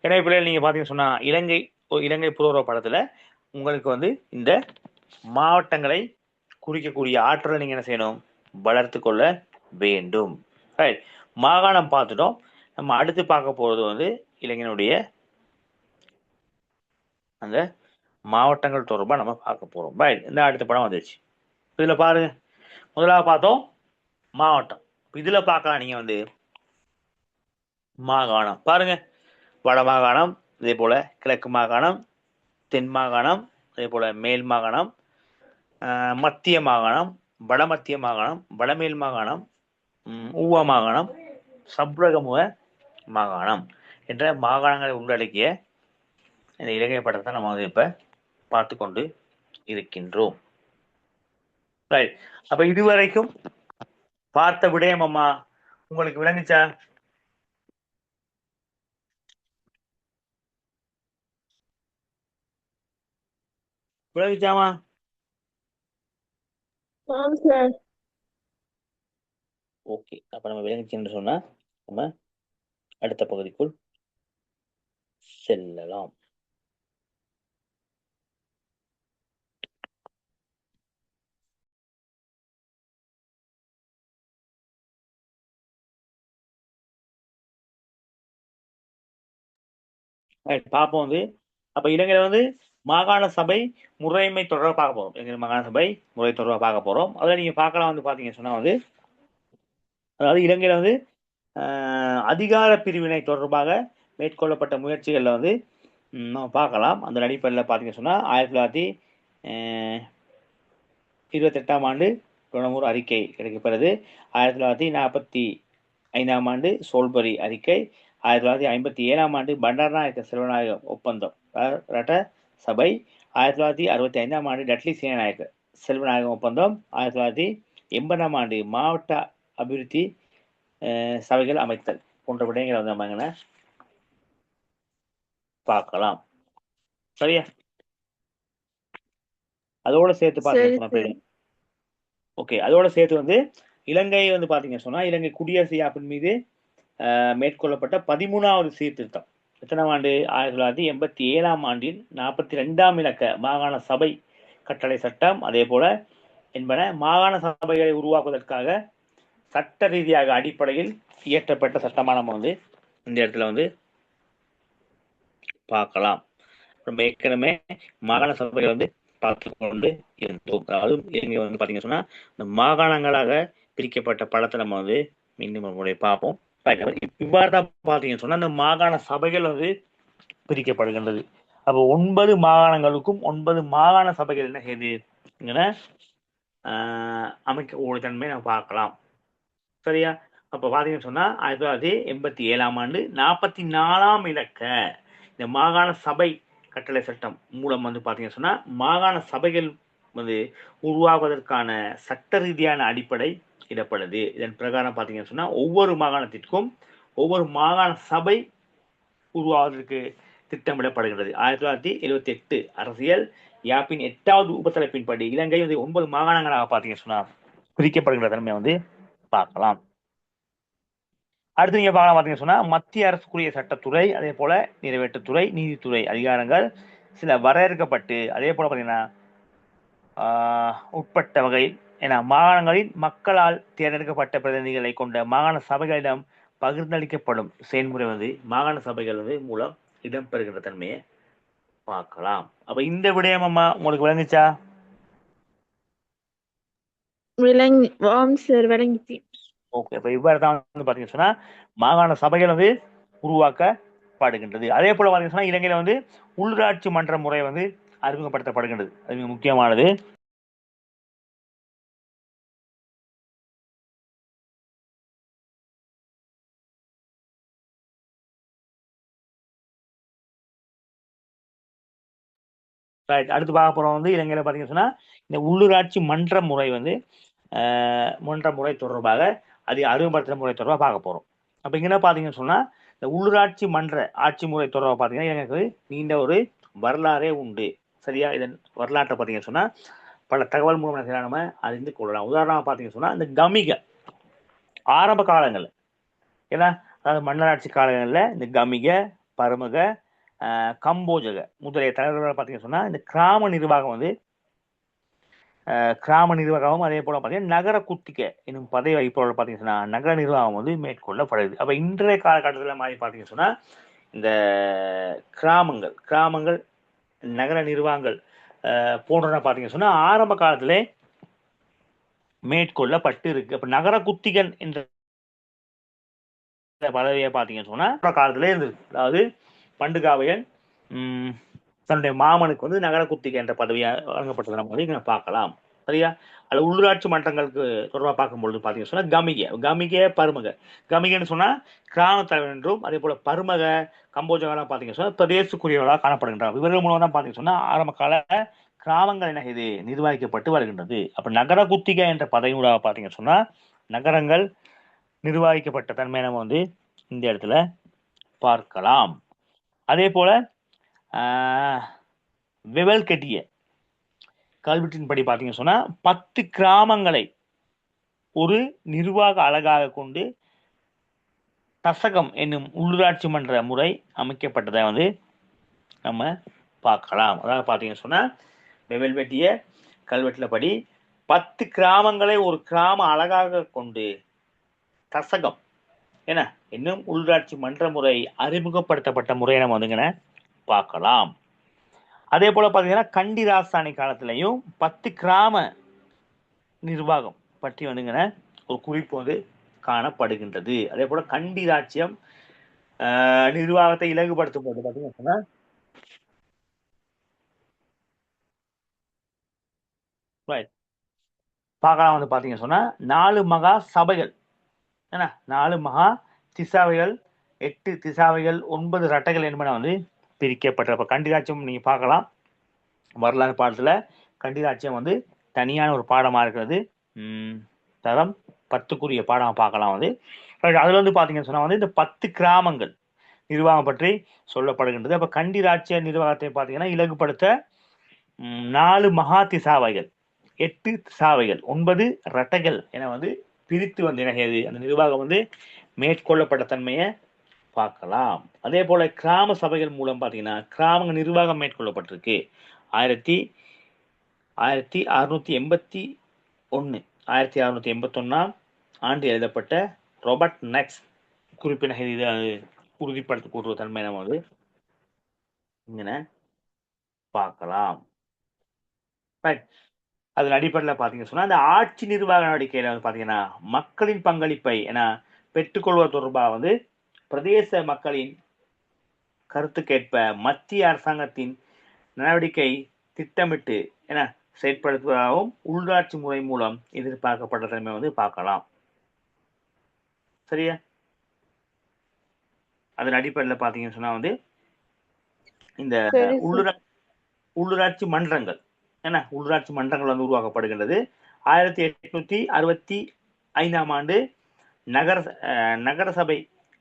எனவே பிள்ளைகள் நீங்க பார்த்தீங்கன்னு சொன்னா இலங்கை புலவர படத்துல உங்களுக்கு வந்து இந்த மாவட்டங்களை குறிக்கக்கூடிய ஆற்றலை நீங்க என்ன செய்யணும், வளர்த்து கொள்ள வேண்டும். ரைட், மாகாணம் பார்த்துட்டோம். நம்ம அடுத்து பார்க்க போறது வந்து இளைஞனுடைய அந்த மாவட்டங்கள் தொடர்பாக நம்ம பார்க்க போறோம். ரைட், இந்த அடுத்த படம் வந்துச்சு. இதுல பாருங்க, முதலாவது பார்த்தோம் மாவட்டம். இதுல பார்க்கலாம் நீங்க வந்து மாகாணம். பாருங்க, வட மாகாணம், இதே போல கிழக்கு மாகாணம், தென் மாகாணம், அதே போல மேல் மாகாணம், மத்திய மாகாணம், வடமத்திய மாகாணம், வடமேல் மாகாணம், ஊவா மாகாணம், சப்ரகமுவ மாகாணம் என்ற மாகாணங்களை உள்ளடக்கிய இந்த இலங்கை படத்தை நம்ம வந்து இப்ப பார்த்து கொண்டு இருக்கின்றோம். ரைட், அப்ப இதுவரைக்கும் பார்த்த விடயம் அம்மா உங்களுக்கு விளங்குச்சா? விளங்குச்சாமா? ஆம் சார். ஓகே, அப்ப நம்ம விளங்குச்சுன்னு சொன்னா நம்ம அடுத்த பகுதிக்குள் செல்லலாம். பார்ப்போம் வந்து அப்ப இலங்கையில வந்து மாகாண சபை முறைமை தொடர்பாக பார்க்க போறோம். இலங்கை மாகாண சபை முறை தொடர்பாக பார்க்க போறோம். அதில் நீங்க பார்க்கலாம் வந்து பாத்தீங்கன்னு சொன்னா வந்து அதாவது இலங்கையில வந்து அதிகார பிரிவினை தொடர்பாக மேற்கொள்ளப்பட்ட முயற்சிகள்ல வந்து நம்ம பார்க்கலாம். அந்த அடிப்படையில் பார்த்தீங்கன்னு சொன்னா 1928ஆம் ஆண்டு கொணமூர் அறிக்கை கிடைக்கப்பெறுது. 1945ஆம் ஆண்டு சோல்பரி அறிக்கை, 1957ஆம் ஆண்டு பண்டாரநாயக்க செல்வநாயகம் ஒப்பந்தம் ரட்ட சபை, 1965ஆம் ஆண்டு டட்லி சேனநாயக்க செல்வநாயகம் ஒப்பந்தம், 1980ஆம் ஆண்டு மாவட்ட அபிவிருத்தி சபைகள் அமைத்தல் போன்ற விடயங்களை வந்து நம்ம பார்க்கலாம். சரியா? அதோட சேர்த்து பாத்தீங்கன்னா ஓகே, அதோட சேர்த்து வந்து இலங்கை வந்து பாத்தீங்கன்னு சொன்னா இலங்கை குடியரசு யாப்பின் மீது மேற்கொள்ளப்பட்ட 13வது சீர்திருத்தம் எத்தனாம் ஆண்டு? 1987ஆம் ஆண்டில் 42ஆம் இலக்க மாகாண சபை கட்டளை சட்டம், அதே போல என்பன மாகாண சபைகளை உருவாக்குவதற்காக சட்ட ரீதியாக அடிப்படையில் இயற்றப்பட்ட சட்டமான நம்ம வந்து இந்த இடத்துல வந்து பார்க்கலாம். நம்ம ஏற்கனவே மாகாண சபைகளை வந்து பார்த்து கொண்டு இருந்தோம். அதாவது இலங்கை வந்து பாத்தீங்கன்னு சொன்னா இந்த மாகாணங்களாக பிரிக்கப்பட்ட படத்தை நம்ம வந்து மீண்டும் ஒரு முறை பார்ப்போம். இவ்வாறு தான் பாத்தீங்கன்னு சொன்னா இந்த மாகாண சபைகள் வந்து பிரிக்கப்படுகின்றது. அப்போ 9 மாகாணங்களுக்கும் 9 மாகாண சபைகள் என்ன செய்யுது அமைக்க தன்மை நம்ம பார்க்கலாம். சரியா? அப்ப பாத்தீங்கன்னு சொன்னா 1987ஆம் ஆண்டு 44ஆம் இலக்க இந்த மாகாண சபை கட்டளை சட்டம் மூலம் வந்து பாத்தீங்கன்னு சொன்னா மாகாண சபைகள் வந்து உருவாக்குவதற்கான சட்ட ரீதியான அடிப்படை இடப்படுது. இதன் பிரகாரம் பாத்தீங்கன்னு சொன்னா ஒவ்வொரு மாகாணத்திற்கும் ஒவ்வொரு மாகாண சபை உருவாவதற்கு திட்டமிடப்படுகின்றது. 1978 அரசியல் யாப்பின் 8வது உபத்தலைப்பின்படி இலங்கை வந்து 9 மாகாணங்களாக பார்த்தீங்க சொன்னா பிரிக்கப்படுகின்ற தன்மை வந்து பார்க்கலாம். அடுத்து நீங்க பார்க்கலாம் பார்த்தீங்க சொன்னா மத்திய அரசுக்குரிய சட்டத்துறை, அதே போல நிறைவேற்றுத்துறை, நீதித்துறை அதிகாரங்கள் சில வரையறுக்கப்பட்டு, அதே போல பார்த்தீங்கன்னா உட்பட்ட வகை என மாகாணங்களின் மக்களால் தேர்ந்தெடுக்கப்பட்ட பிரதிநிதிகளை கொண்ட மாகாண சபைகளிடம் பகிர்ந்தளிக்கப்படும் செயல்முறை வந்து மாகாண சபைகள் வந்து மூலம் இடம்பெறுகின்ற தன்மையை பார்க்கலாம். அப்ப இந்த விடயம் அம்மா உங்களுக்கு விளங்குச்சா? சார் விளங்கிச்சு. ஓகே. அப்ப இவ்வாறு தான் வந்து பாத்தீங்க சொன்னா மாகாண சபைகள் வந்து உருவாக்கப்படுகின்றது. அதே போல பாத்தீங்க சொன்னா இலங்கையில வந்து உள்ளூராட்சி மன்ற முறை வந்து அறிமுகப்படுத்தப்படுகின்றது. அது மிக முக்கியமானது. அடுத்து பார்க்க போறோம் வந்து இலங்கையில பாத்தீங்க சொன்னா இந்த உள்ளூராட்சி மன்ற முறை வந்து மன்ற முறை தொடர்பாக அது அறிமுகப்படுத்துற முறை தொடர்பாக பார்க்க போறோம். அப்ப இங்க பாத்தீங்கன்னு சொன்னா இந்த உள்ளூராட்சி மன்ற ஆட்சி முறை தொடர்பாக பாத்தீங்கன்னா எனக்கு நீண்ட ஒரு வரலாறே உண்டு. சரியா? இதன் வரலாற்றை பாத்தீங்கன்னு சொன்னா பல தகவல் மூலம் நம்ம அறிந்து கொள்ளலாம். உதாரணமா பாத்தீங்கன்னு சொன்னா இந்த கமிக ஆரம்ப காலங்கள்ல, ஏன்னா அதாவது மன்னராட்சி காலங்கள்ல இந்த கமிக, பருமக, கம்போஜக முதலிய தலைவர்கள் பார்த்தீங்கன்னு சொன்னா இந்த கிராம நிர்வாகம் வந்து கிராம நிர்வாகமும் அதே போல பார்த்தீங்கன்னா நகர குத்திக என்னும் பதவி வகிப்பவர்கள் பார்த்தீங்கன்னா நகர நிர்வாகம் வந்து மேற்கொள்ளப்படுது. அப்ப இன்றைய காலகட்டத்தில் மாதிரி பார்த்தீங்கன்னு சொன்னா இந்த கிராமங்கள் நகர நிர்வாகங்கள் போன்றன பார்த்தீங்கன்னு சொன்னா ஆரம்ப காலத்திலே மேற்கொள்ளப்பட்டு இருக்கு. அப்ப நகர குத்திகன் என்ற பதவியை பார்த்தீங்கன்னு சொன்னா காலத்திலே இருந்தது. அதாவது பண்டுகாவையன் தன்னுடைய மாமனுக்கு வந்து நகர குத்திகை என்ற பதவியை வழங்கப்பட்டதை நம்ம வந்து பார்க்கலாம். சரியா? அது உள்ளூராட்சி மன்றங்களுக்கு தொடர்பாக பார்க்கும்பொழுது பார்த்தீங்கன்னு சொன்னா கமிக பருமக. கமிகன்னு சொன்னா கிராம தலைவர் என்றும், அதே போல பருமக கம்போஜகெல்லாம் பார்த்தீங்கன்னு சொன்னா பிரதேசக்குரியவர்களாக காணப்படுகின்றனர். இவர்கள் மூலம் தான் பார்த்தீங்கன்னு சொன்னா ஆரம்ப கால கிராமங்கள் என்ன இது நிர்வகிக்கப்பட்டு வருகின்றது. அப்ப நகர குத்திகை என்ற பதவியூடாக பார்த்தீங்கன்னு சொன்னா நகரங்கள் நிர்வகிக்கப்பட்ட தன்மை நம்ம வந்து இந்த இடத்துல பார்க்கலாம். அதே போல வெவல் கட்டிய கல்வெட்டின்படி பார்த்தீங்கன்னு சொன்னா 10 கிராமங்களை ஒரு நிர்வாக அலகாக கொண்டு தசகம் என்னும் உள்ளூராட்சி மன்ற முறை அமைக்கப்பட்டதை வந்து நம்ம பார்க்கலாம். அதாவது பார்த்தீங்கன்னு சொன்னா வெவல் வெட்டிய கல்வெட்டில படி 10 கிராமங்களை ஒரு கிராம அலகாக கொண்டு தசகம் என்ன இன்னும் உள்ளூராட்சி மன்ற முறை அறிமுகப்படுத்தப்பட்ட முறையை நம்ம வந்துங்க பார்க்கலாம். அதே போல பாத்தீங்கன்னா கண்டி ராஜஸ்தானி காலத்திலையும் 10 கிராம நிர்வாகம் பற்றி வந்துங்க ஒரு குறிப்பு வந்து காணப்படுகின்றது. அதே போல கண்டி ராஜ்யம் நிர்வாகத்தை இலகுபடுத்தும் போது பாத்தீங்கன்னா பார்க்கலாம் வந்து பாத்தீங்க சொன்னா 4 மகா சபைகள், ஏன்னா 4 மகா திசாவைகள், 8 திசாவைகள், 9 ரட்டைகள் என்பன வந்து பிரிக்கப்பட்ட கண்டி ராஜ்யம் நீங்க பார்க்கலாம். வரலாறு பாடத்துல கண்டி ராஜ்யம் வந்து தனியான ஒரு பாடமா இருக்கிறது. தரம் 10க்குரிய பாடமா பார்க்கலாம் வந்து. அதுல வந்து பாத்தீங்கன்னு சொன்னா வந்து இந்த 10 கிராமங்கள் நிர்வாகம் பற்றி சொல்லப்படுகின்றது. அப்ப கண்டி ராஜ்ய நிர்வாகத்தை பாத்தீங்கன்னா இலகுபடுத்த 4 மகா திசாவைகள், 8 திசாவைகள், 9 ரட்டைகள் என வந்து பிரித்து வந்து இணைகிறது அந்த நிர்வாகம் வந்து மேற்கொள்ளப்பட்ட தன்மையை பார்க்கலாம். அதே போல கிராம சபைகள் மூலம் பாத்தீங்கன்னா கிராம நிர்வாகம் மேற்கொள்ளப்பட்டிருக்கு. 1681 ஆண்டு எழுதப்பட்ட ராபர்ட் நக்ஸ் குறிப்பின உறுதிப்படுத்த கூறுவ தன்மை நம்ம வந்து இங்க பார்க்கலாம். அதன் அடிப்படையில் பாத்தீங்கன்னு சொன்னா அந்த ஆட்சி நிர்வாக நடவடிக்கையில வந்து பாத்தீங்கன்னா மக்களின் பங்களிப்பை என பெற்றுக்கொள்வது தொடர்பாக வந்து பிரதேச மக்களின் கருத்துக்கேற்ப மத்திய அரசாங்கத்தின் நடவடிக்கை திட்டமிட்டு என செயற்படுத்துவதாகவும் உள்ளாட்சி முறை மூலம் எதிர்பார்க்கப்பட்ட தன்மை வந்து பார்க்கலாம். சரியா? அதன் அடிப்படையில் பாத்தீங்கன்னு சொன்னா வந்து இந்த உள்ளூராட்சி மன்றங்கள் என்ன உள்ளூராட்சி மன்றங்கள் வந்து உருவாக்கப்படுகின்றது. 1865 ஆண்டு நகர சபை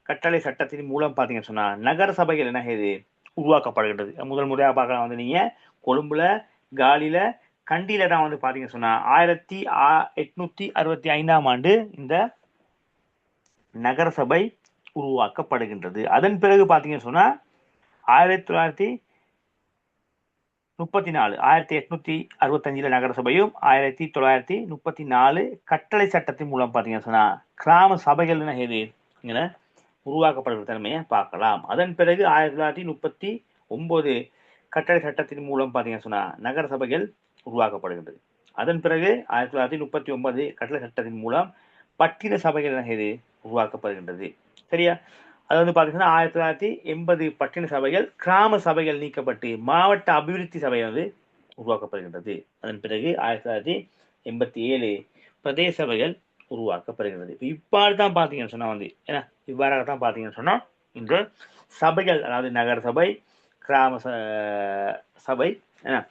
கட்டளை சட்டத்தின் மூலம் பாத்தீங்கன்னு சொன்னா நகர சபைகள் என்ன இது உருவாக்கப்படுகின்றது. முதல் முறையாக பார்க்கலாம் வந்து நீங்க கொழும்புல, காலில, கண்டியில தான் வந்து பாத்தீங்கன்னு சொன்னா 1865ஆம் ஆண்டு இந்த நகரசபை உருவாக்கப்படுகின்றது. அதன் பிறகு பாத்தீங்கன்னு சொன்னா 1834 நகரசபையும் 1934 கட்டளை சட்டத்தின் மூலம் பாத்தீங்கன்னு சொன்னா கிராம சபைகள் எது உருவாக்கப்படுகிற தன்மையை பார்க்கலாம். அதன் பிறகு 1939 கட்டளை சட்டத்தின் மூலம் பாத்தீங்கன்னு சொன்னா நகர சபைகள் உருவாக்கப்படுகின்றது. அதன் பிறகு 1939 கட்டளை சட்டத்தின் மூலம் பட்டின சபைகள் எது உருவாக்கப்படுகின்றது. சரியா? அது வந்து பாத்தீங்கன்னா 1980 பட்டின சபைகள் கிராம சபைகள் நீக்கப்பட்டு மாவட்ட அபிவிருத்தி சபை வந்து உருவாக்கப்படுகின்றது. அதன் பிறகு 1987 பிரதேச சபைகள் உருவாக்கப்படுகிறது. இவ்வாறு தான் பாத்தீங்கன்னு சொன்னா வந்து ஏன்னா இவ்வாறாக தான் பாத்தீங்கன்னு சொன்னா இந்த சபைகள், அதாவது நகர சபை, கிராம சபை,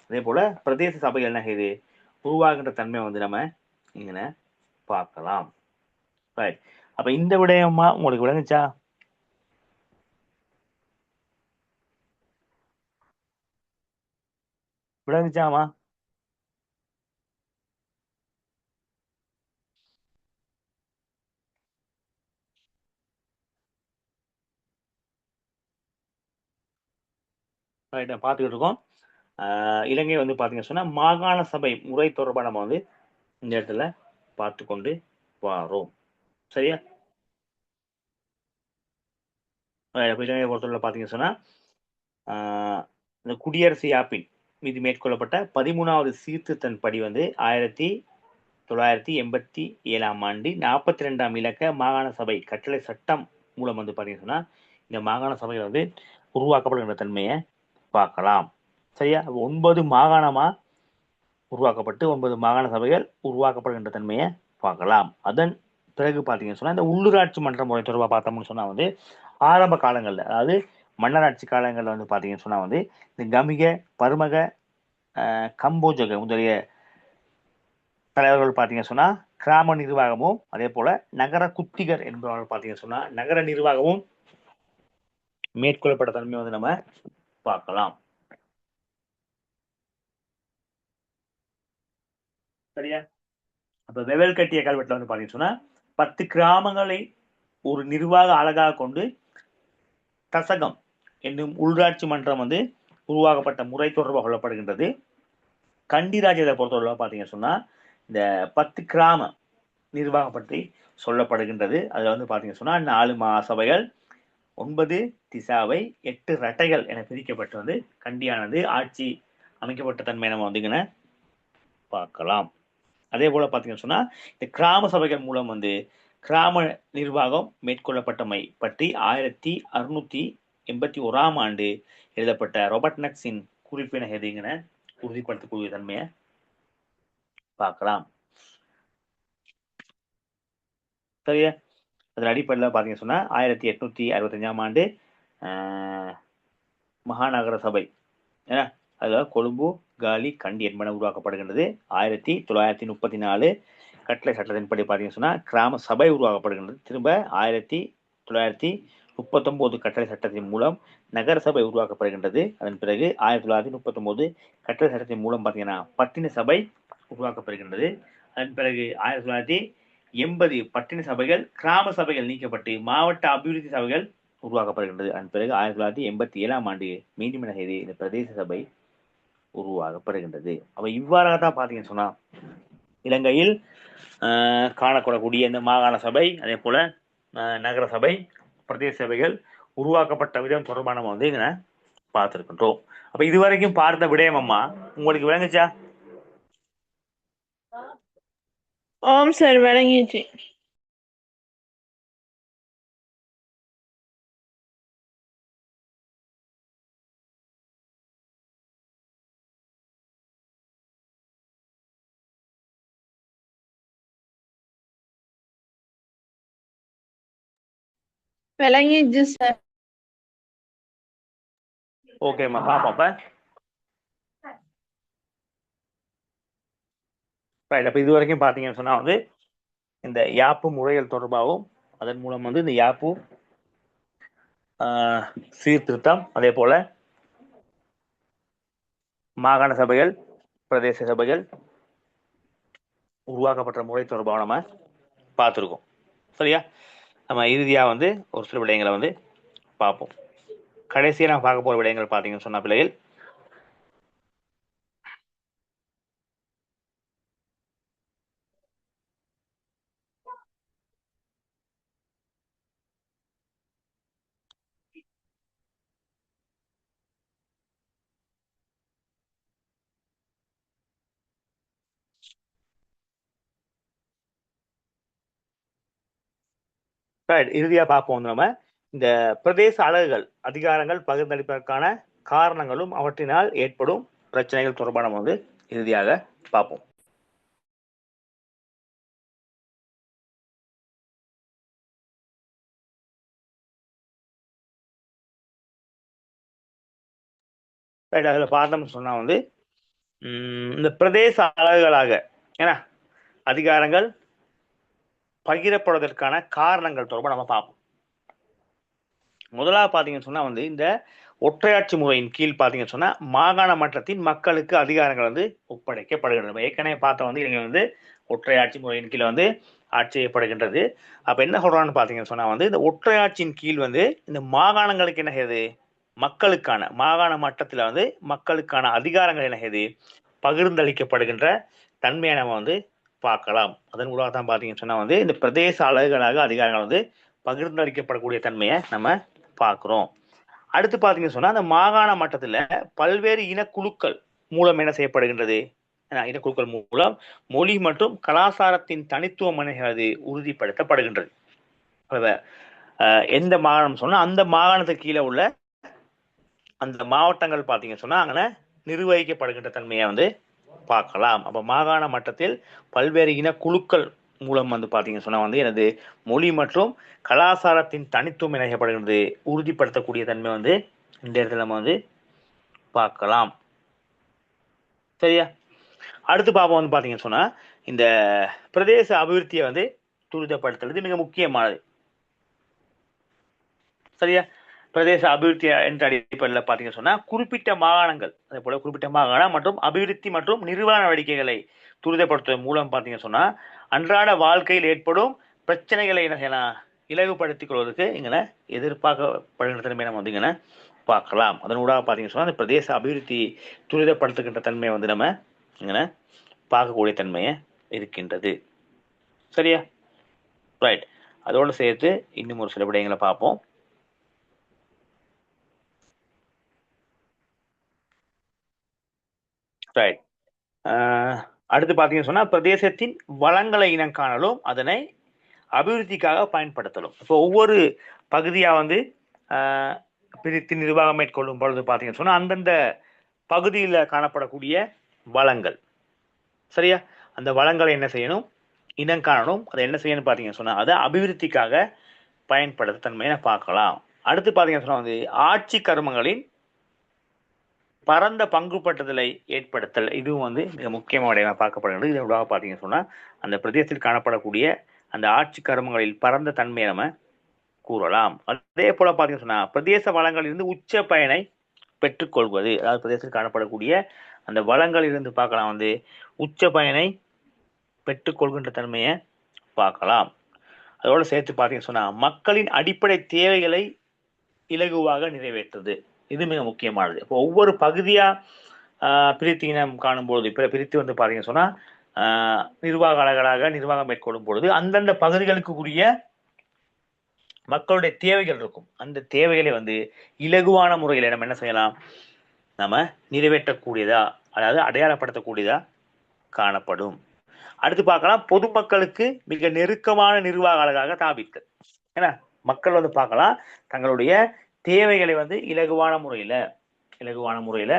அதே போல பிரதேச சபைகள் இது உருவாகின்ற தன்மை வந்து நம்ம இங்க பார்க்கலாம். ரைட். அப்ப இந்த விடயமா உங்களுக்கு விளங்குச்சா? விளங்குச்சாமா? பார்த்துக்கிட்டு இருக்கோம். இலங்கை வந்து பாத்தீங்கன்னா சொன்னா மாகாண சபை முறை தொடர்பாக நம்ம வந்து இந்த இடத்துல பார்த்து கொண்டு வாரோம். சரியா? இலங்கையை பொறுத்தவரை பாத்தீங்கன்னு சொன்னா இந்த குடியரசு யாப்பின் மீது மேற்கொள்ளப்பட்ட 13வது சீர்திருத்தன் படி வந்து 1987ஆம் ஆண்டு 42ஆம் இலக்க மாகாண சபை கட்டளை சட்டம் மூலம் வந்து பாத்தீங்கன்னா சொன்னா இந்த மாகாண சபைகள் வந்து உருவாக்கப்படுகின்ற தன்மையை பார்க்கலாம். சரியா? 9 மாகாணமா உருவாக்கப்பட்டு 9 மாகாண சபைகள் உருவாக்கப்படுகின்ற தன்மையை பார்க்கலாம். அதன் பிறகு பாத்தீங்கன்னு சொன்னா இந்த உள்ளூராட்சி மன்ற முறை தொடர்பாக பார்த்தோம்னு சொன்னா வந்து ஆரம்ப காலங்கள்ல, அதாவது மன்னராட்சி காலங்கள்ல வந்து பாத்தீங்கன்னு சொன்னா வந்து இந்த கமிக, பருமக, கம்போஜக முதலிய தலைவர்கள் பாத்தீங்கன்னு சொன்னா கிராம நிர்வாகமும் அதே போல நகர குத்திகர் என்பவர்கள் பாத்தீங்கன்னு சொன்னா நகர நிர்வாகமும் மேற்கொள்ளப்பட்ட தன்மை வந்து நம்ம பார்க்கலாம். சரியா? அப்ப வெவல் கட்டிய கல்வெட்டுல வந்து பாத்தீங்கன்னு சொன்னா 10 கிராமங்களை ஒரு நிர்வாக அழகாக கொண்டு தசகம் என்னும் உள்ளாட்சி மன்றம் வந்து உருவாக்கப்பட்ட முறை தொடர்பாக கொள்ளப்படுகின்றது. கண்டி ராஜ்யத்தை பொறுத்தவரை பாத்தீங்கன்னு சொன்னா இந்த 10 கிராம நிர்வாகம் பற்றி சொல்லப்படுகின்றது. அதுல வந்து பாத்தீங்கன்னு சொன்னா 4 மாசபைகள், 9 திசாவை, 8 ரட்டைகள் என பிரிக்கப்பட்டு வந்து கண்டியானது ஆட்சி அமைக்கப்பட்ட தன்மை நம்ம வந்து பார்க்கலாம். அதே போல பாத்தீங்கன்னு சொன்னா இந்த கிராம சபைகள் மூலம் வந்து கிராம நிர்வாகம் மேற்கொள்ளப்பட்டமை பற்றி 1681ஆம் ஆண்டு எழுதப்பட்ட ராபர்ட் நக்ஸின் குறிப்பின எதுங்கிற உறுதிப்படுத்தக்கூடிய தன்மையை பார்க்கலாம். சரியா? அதன் அடிப்படையில் பாத்தீங்க சொன்னா 1865ஆம் ஆண்டு மகாநகர சபை அதாவது கொழும்பு, காலி, கண்டி என்பன உருவாக்கப்படுகின்றது. 1934 கட்டளை சட்டத்தின்படி பாத்தீங்கன்னு சொன்னா கிராம சபை உருவாக்கப்படுகின்றது. திரும்ப 1939 கட்டளை சட்டத்தின் மூலம் நகர சபை உருவாக்கப்படுகின்றது. அதன் பிறகு 1939 கட்டளை சட்டத்தின் மூலம் பாத்தீங்கன்னா பட்டின சபை உருவாக்கப்படுகின்றது. அதன் பிறகு 1980 பட்டின சபைகள் கிராம சபைகள் நீக்கப்பட்டு மாவட்ட அபிவிருத்தி சபைகள் உருவாக்கப்படுகின்றது. அதன் பிறகு 1987ஆம் ஆண்டு மீண்டும் இந்த பிரதேச சபை உருவாக்கப்படுகின்றது. அப்ப இவ்வாறாக தான் பாத்தீங்கன்னு சொன்னா இலங்கையில் காணப்படக்கூடிய இந்த மாகாண சபை, அதே போல நகர சபை, பிரதேச சபைகள் உருவாக்கப்பட்ட விதம் தொடர்பான நம்ம வந்து இங்க பார்த்திருக்கின்றோம். அப்ப இதுவரைக்கும் பார்த்த விடயம் அம்மா உங்களுக்கு விளங்குச்சா? ஆம் சார், விளங்கிச்சு. விளங்கிச்சு சார். ஓகேம்மா, பாப்போம். அப்ப இது வரைக்கும் பாத்தீங்கன்னு சொன்னா வந்து இந்த யாப்பு முறைகள் தொடர்பாகவும் அதன் மூலம் வந்து இந்த யாப்பு சீர்திருத்தம், அதே போல மாகாண சபைகள், பிரதேச சபைகள் உருவாக்கப்பட்ட முறை தொடர்பாக நம்ம பார்த்துருக்கோம். சரியா? நம்ம இறுதியாக வந்து ஒரு சில விடயங்களை வந்து பார்ப்போம். கடைசியாக நான் பார்க்க போகிற விடயங்கள் பார்த்தீங்கன்னு சொன்ன பிள்ளைகள், இறுதியாக பார்ப்போம் வந்து நம்ம இந்த பிரதேச அலகுகள் அதிகாரங்கள் பகிர்ந்தளிப்பதற்கான காரணங்களும் அவற்றினால் ஏற்படும் பிரச்சனைகள் தொடர்பாக நம்ம வந்து இறுதியாக பார்ப்போம். அதில் பார்த்தோம்னு சொன்னா வந்து இந்த பிரதேச அலகுகளாக ஏன்னா அதிகாரங்கள் பகிரப்படுவதற்கான காரணங்கள் தொடர்பாக நம்ம பார்ப்போம். முதலாவது பார்த்தீங்கன்னு சொன்னா வந்து இந்த ஒற்றையாட்சி முறையின் கீழ் பார்த்தீங்கன்னு சொன்னா மாகாண மட்டத்தின் மக்களுக்கு அதிகாரங்கள் வந்து ஒப்படைக்கப்படுகின்றன. ஏற்கனவே பார்த்தோம் வந்து இங்க வந்து ஒற்றையாட்சி முறையின் கீழ் வந்து ஆட்சி செய்யப்படுகின்றது. அப்ப என்ன சொல்றான்னு பார்த்தீங்கன்னு சொன்னா வந்து இந்த ஒற்றையாட்சியின் கீழ் வந்து இந்த மாகாணங்களுக்கு என்ன செய்யுது, மக்களுக்கான மாகாண மட்டத்தில் வந்து மக்களுக்கான அதிகாரங்கள் என்ன செய்யுது, பகிர்ந்தளிக்கப்படுகின்ற தன்மையை நம்ம வந்து பார்க்கலாம். அதன் மூலமாக தான் பார்த்தீங்கன்னு சொன்னா வந்து இந்த பிரதேச அலகுகளாக அதிகாரங்கள் வந்து பகிர்ந்தளிக்கப்படக்கூடிய தன்மையை நம்ம பார்க்கிறோம். அடுத்து பார்த்தீங்கன்னு சொன்னா அந்த மாகாண மட்டத்தில் பல்வேறு இனக்குழுக்கள் மூலம் என்ன செய்யப்படுகின்றது, இனக்குழுக்கள் மூலம் மொழி மற்றும் கலாச்சாரத்தின் தனித்துவம் உறுதிப்படுத்தப்படுகின்றது. எந்த மாகாணம் சொன்னா அந்த மாகாணத்துக்கு கீழே உள்ள அந்த மாவட்டங்கள் பார்த்தீங்கன்னு சொன்னா அங்கே நிர்வகிக்கப்படுகின்ற தன்மையை வந்து பார்க்கலாம். அப்ப மாகாண மட்டத்தில் பல்வேறு இனக்குழுக்கள் மூலம் வந்து பார்த்தீங்கன்னு சொன்னா வந்து எனது மொழி மற்றும் கலாச்சாரத்தின் தனித்துவம் இணைக்கப்படுகின்றது உறுதிப்படுத்தக்கூடிய தன்மை வந்து இந்த இடத்துல நம்ம வந்து பார்க்கலாம். சரியா? அடுத்து பார்ப்போம் வந்து பார்த்தீங்கன்னு சொன்னா இந்த பிரதேச அபிவிருத்தியை வந்து துரிதப்படுத்துறது மிக முக்கியமானது. சரியா? பிரதேச அபிவிருத்தி என்ற அடிப்படையில் பார்த்தீங்கன்னு சொன்னா குறிப்பிட்ட மாகாணங்கள் அதே போல குறிப்பிட்ட மாகாணம் மற்றும் அபிவிருத்தி மற்றும் நிர்வாக நடவடிக்கைகளை துரிதப்படுத்துவதன் மூலம் பார்த்தீங்கன்னு சொன்னா அன்றாட வாழ்க்கையில் ஏற்படும் பிரச்சனைகளை என்ன செய்யலாம், இலகுபடுத்திக் கொள்வதற்கு இங்கே எதிர்பார்க்கப்படுகின்ற தன்மை நம்ம வந்து இங்கே பார்க்கலாம். அதன் ஊடாக பார்த்தீங்கன்னு சொன்னா அந்த பிரதேச அபிவிருத்தி துரிதப்படுத்துகின்ற தன்மையை வந்து நம்ம இங்கே பார்க்கக்கூடிய தன்மையை இருக்கின்றது. சரியா? ரைட். அதோடு சேர்த்து இன்னும் ஒரு சில விடயங்களை பார்ப்போம். ரைட். அடுத்து பார்த்தீங்கன்னு சொன்னா பிரதேசத்தின் வளங்களை இனம் காணலும் அதனை அபிவிருத்திக்காக பயன்படுத்தலும். இப்போ ஒவ்வொரு பகுதியா வந்து பிரித்து நிர்வாகம் மேற்கொள்ளும் பொழுது பார்த்தீங்கன்னு சொன்னா அந்தந்த பகுதியில் காணப்படக்கூடிய வளங்கள், சரியா, அந்த வளங்களை என்ன செய்யணும், இனம் காணணும். அதை என்ன செய்யணும் பார்த்தீங்கன்னு சொன்னா அதை அபிவிருத்திக்காக பயன்படுத்த தன்மையை பார்க்கலாம். அடுத்து பார்த்தீங்கன்னு சொன்னா வந்து ஆட்சி கருமங்களின் பரந்த பங்குபட்டுதலை ஏற்படுத்தல், இதுவும் வந்து மிக முக்கியமான பார்க்கப்படுகிறது. இதோட பார்த்தீங்கன்னு சொன்னா அந்த பிரதேசத்தில் காணப்படக்கூடிய அந்த ஆட்சி கருமங்களில் பரந்த தன்மையை நம்ம கூறலாம். அதே போல பார்த்தீங்கன்னு சொன்னா பிரதேச வளங்களிலிருந்து உச்ச பயனை பெற்றுக்கொள்வது, அதாவது பிரதேசத்தில் காணப்படக்கூடிய அந்த வளங்களிலிருந்து பார்க்கலாம் வந்து உச்ச பயனை பெற்றுக்கொள்கின்ற தன்மையை பார்க்கலாம். அதோடு சேர்த்து பார்த்தீங்கன்னு சொன்னா மக்களின் அடிப்படை தேவைகளை இலகுவாக நிறைவேற்றுது, இது மிக முக்கியமானது. இப்போ ஒவ்வொரு பகுதியா பிரித்து இனம் காணும்பொழுது இப்போ பிரித்து வந்து பார்த்தீங்கன்னு சொன்னா நிர்வாக அலகளாக நிர்வாகம் மேற்கொள்ளும் பொழுது அந்தந்த பகுதிகளுக்கு உரிய மக்களுடைய தேவைகள் இருக்கும். அந்த தேவைகளை வந்து இலகுவான முறையில் நம்ம என்ன செய்யலாம், நம்ம நிறைவேற்றக்கூடியதா, அதாவது அடையாளப்படுத்தக்கூடியதா காணப்படும். அடுத்து பார்க்கலாம் பொதுமக்களுக்கு மிக நெருக்கமான நிர்வாக அலகாக தாபித்தல். ஏன்னா மக்கள் வந்து பார்க்கலாம் தங்களுடைய தேவைகளை வந்து இலகுவான முறையில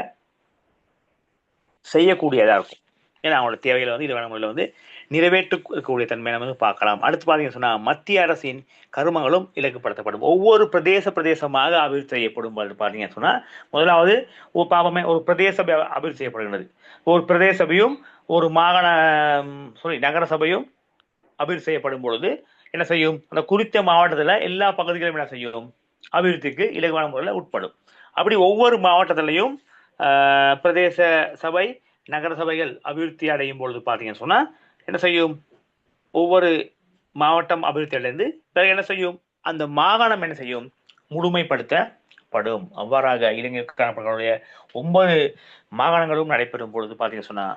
செய்யக்கூடியதா இருக்கும். ஏன்னா அவங்களோட தேவைகளை வந்து இலகுவான முறையில் வந்து நிறைவேற்றக்கூடிய தன்மை நம்ம வந்து பார்க்கலாம். அடுத்து பார்த்தீங்கன்னு சொன்னா மத்திய அரசின் கருமங்களும் இலக்குப்படுத்தப்படும். ஒவ்வொரு பிரதேசமாக அபிவிருத்தி செய்யப்படும் பார்த்தீங்கன்னு சொன்னா முதலாவது ஒரு பிரதேச அபிவிருத்தி செய்யப்படுகின்றது. ஒரு பிரதேச சபையும் ஒரு மாகாண நகர சபையும் அபிவிருத்தி செய்யப்படும் பொழுது என்ன செய்யும், அந்த குறித்த மாவட்டத்தில் எல்லா பகுதிகளும் என்ன செய்யும், அபிவிருத்திக்கு இலகுவான முறையில் உட்படும். அப்படி ஒவ்வொரு மாவட்டத்திலையும் பிரதேச சபை நகர சபைகள் அபிவிருத்தி அடையும் பொழுது பார்த்தீங்கன்னு சொன்னா என்ன செய்யும், ஒவ்வொரு மாவட்டம் அபிவிருத்தி அடைந்து பிறகு என்ன செய்யும், அந்த மாகாணம் என்ன செய்யும், முழுமைப்படுத்தப்படும். அவ்வாறாக இலங்கையில் காணப்படக்கூடிய 9 மாகாணங்களும் நடைபெறும் பொழுது பார்த்தீங்கன்னு சொன்னா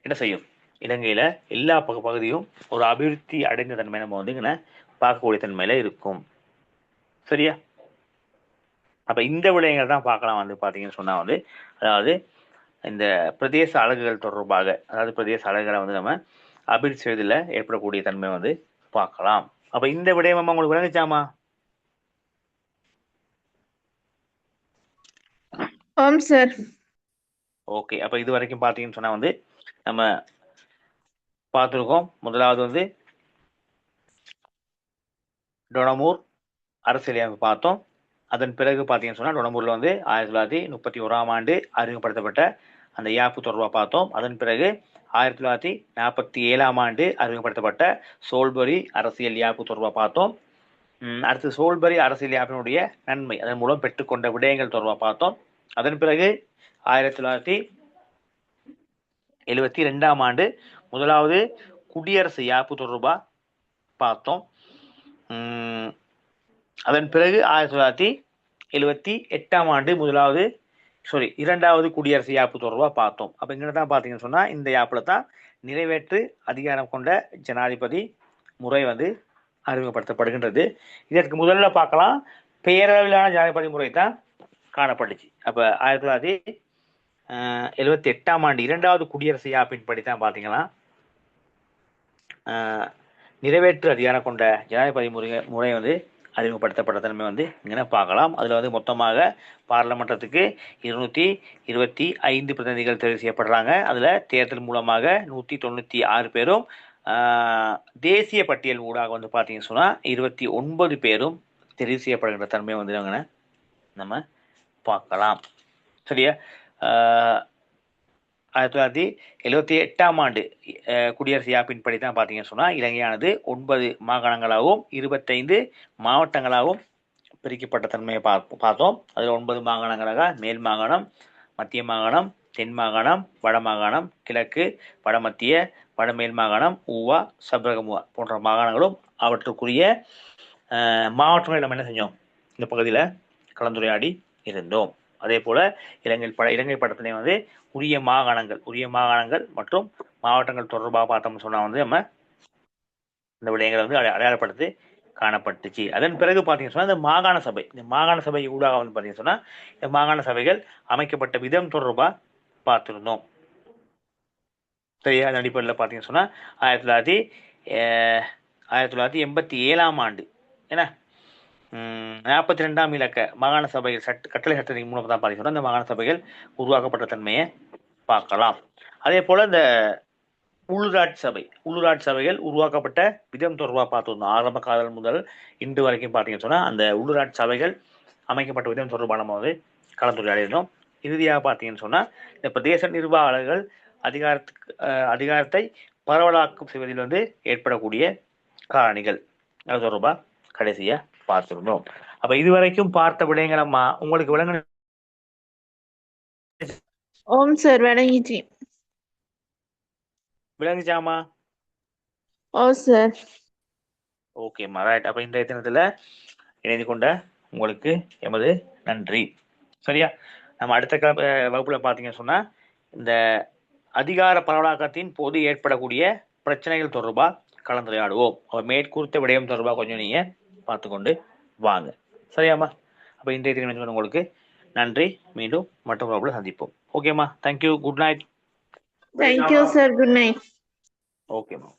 என்ன செய்யும், இலங்கையில எல்லா பகுதியும் ஒரு அபிவிருத்தி அடைந்த தன்மை நம்ம வந்து இங்கே பார்க்கக்கூடிய தன்மையில இருக்கும். சரியா? அப்ப இந்த விடயங்கள் தான் பார்க்கலாம் வந்து பார்த்தீங்கன்னு சொன்னா வந்து, அதாவது இந்த பிரதேச அலகுகள் தொடர்பாக, அதாவது பிரதேச அலகுகளை வந்து நம்ம அபிவிருத்தி செய்வதில் ஏற்படக்கூடிய தன்மை வந்து பார்க்கலாம். அப்ப இந்த விடயம் உங்களுக்கு விளங்குச்சாமா? ஆம் சார். ஓகே. அப்ப இது வரைக்கும் பார்த்தீங்கன்னு சொன்னா வந்து நம்ம பார்த்துருக்கோம். முதலாவது வந்து டொனமூர் அரசியலமைப்பு பார்த்தோம். அதன் பிறகு பார்த்தீங்கன்னு சொன்னா டொனமூர்ல வந்து 1931ஆம் ஆண்டு அறிமுகப்படுத்தப்பட்ட அந்த யாப்பு தொடர்பாக பார்த்தோம். அதன் பிறகு 1947ஆம் ஆண்டு அறிமுகப்படுத்தப்பட்ட சோல்பரி அரசியல் யாப்பு தொடர்பாக பார்த்தோம். அடுத்து சோல்பரி அரசியல் யாப்பினுடைய நன்மை, அதன் மூலம் பெற்றுக்கொண்ட விடயங்கள் தொடர்பாக பார்த்தோம். அதன் பிறகு 1972ஆம் ஆண்டு முதலாவது குடியரசு யாப்பு தொடர்பாக பார்த்தோம். அதன் பிறகு 1978ஆம் ஆண்டு இரண்டாவது குடியரசு யாப்பு தொடர்பாக பார்த்தோம். அப்ப இங்க தான் பாத்தீங்கன்னு சொன்னா இந்த யாப்புல தான் நிறைவேற்று அதிகாரம் கொண்ட ஜனாதிபதி முறை வந்து அறிமுகப்படுத்தப்படுகின்றது. இதற்கு முதல்ல பார்க்கலாம், பெயரளவிலான ஜனாதிபதி முறை தான் காணப்பட்டுச்சு. அப்ப 1978ஆம் ஆண்டு இரண்டாவது குடியரசு யாப்பின் படி தான் பாத்தீங்கன்னா நிறைவேற்று அதிகாரம் கொண்ட ஜனாதிபதி முறை வந்து அறிமுகப்படுத்தப்பட்ட தன்மை வந்து இங்கே பார்க்கலாம். அதில் வந்து மொத்தமாக பாராளுமன்றத்துக்கு 225 பிரதிநிதிகள் தெரிவு செய்யப்படுறாங்க. அதில் தேர்தல் மூலமாக 196 பேரும், தேசிய பட்டியல் ஊடாக வந்து பார்த்தீங்கன்னு சொன்னால் 29 பேரும் தெரிவு செய்யப்படுகின்ற தன்மை வந்து நம்ம பார்க்கலாம். சரியா? 1978ஆம் ஆண்டு குடியரசு யாப்பின் படி தான் பார்த்தீங்கன்னு சொன்னால் இலங்கையானது 9 மாகாணங்களாகவும் 25 மாவட்டங்களாகவும் பிரிக்கப்பட்ட தன்மையை பார்த்தோம். அதில் 9 மாகாணங்களாக மேல் மாகாணம், மத்திய மாகாணம், தென் மாகாணம், வட மாகாணம், கிழக்கு, வடமத்திய, வடமேல் மாகாணம், ஊவா, சப்ரகமுவா போன்ற மாகாணங்களும் அவற்றுக்குரிய மாவட்டங்களை நம்ம என்ன செஞ்சோம், இந்த பகுதியில் கலந்துரையாடி இருந்தோம். அதே போல இலங்கை படத்திலே வந்து உரிய மாகாணங்கள் மற்றும் மாவட்டங்கள் தொடர்பாக பார்த்தோம்னு சொன்னா வந்து நம்ம இந்த விடயங்களை வந்து அடையாளப்படுத்தி காணப்பட்டுச்சு. அதன் பிறகு பார்த்தீங்கன்னு சொன்னா இந்த மாகாண சபை ஊடாக வந்து பார்த்தீங்கன்னு சொன்னா இந்த மாகாண சபைகள் அமைக்கப்பட்ட விதம் தொடர்பாக பார்த்திருந்தோம். சரியா? அதன் அடிப்படையில் பார்த்தீங்கன்னு சொன்னா 1987ஆம் ஆண்டு என்ன 42ஆம் இலக்க மாகாண சபைகள் கட்டளை சட்டத்தின் மூலம் தான் பார்த்தீங்கன்னா இந்த மாகாண சபைகள் உருவாக்கப்பட்ட தன்மையை பார்க்கலாம். அதே போல இந்த உள்ளூராட்சி சபைகள் உருவாக்கப்பட்ட விதம் தொடர்பாக பார்த்துருந்தோம். ஆரம்ப காலம் முதல் இன்று வரைக்கும் பார்த்தீங்கன்னு சொன்னா அந்த உள்ளூராட்சி சபைகள் அமைக்கப்பட்ட விதம் தொடர்பாக நம்ம வந்து கலந்துரையாடினோம். இறுதியாக பார்த்தீங்கன்னு சொன்னா இந்த பிரதேச நிர்வாகங்கள் அதிகாரத்தை பரவலாக்கம் செய்வதில் வந்து ஏற்படக்கூடிய காரணிகள் அது தொடர்பாக கடைசியா பார்த்திருந்தோம். அப்ப இதுவரைக்கும் பார்த்த விடயங்கள் அம்மா உங்களுக்கு ஓம் சார், விளங்குச்சாமா? ஓ சார். ஓகேம்மா, ரைட். அப்ப இன்றைய தினத்துல இணைந்து கொண்ட உங்களுக்கு எமது நன்றி. சரியா? நம்ம அடுத்த வகுப்புல பாத்தீங்கன்னு சொன்னா இந்த அதிகார பரவலாக்கத்தின் போது ஏற்படக்கூடிய பிரச்சனைகள் தொடர்பா கலந்துரையாடுவோம். மேற்கூர்த்த விடயம் தொடர்பாக கொஞ்சம் நீங்க பார்த்துக்கொண்டு வாங்க. சரியாம்மா? அப்ப இன்றைய தினம் உங்களுக்கு நன்றி. மீண்டும் மற்ற வகுப்புல சந்திப்போம். ஓகேம்மா? Thank you. Good night. Thank you sir. Good night. ஓகேம்மா.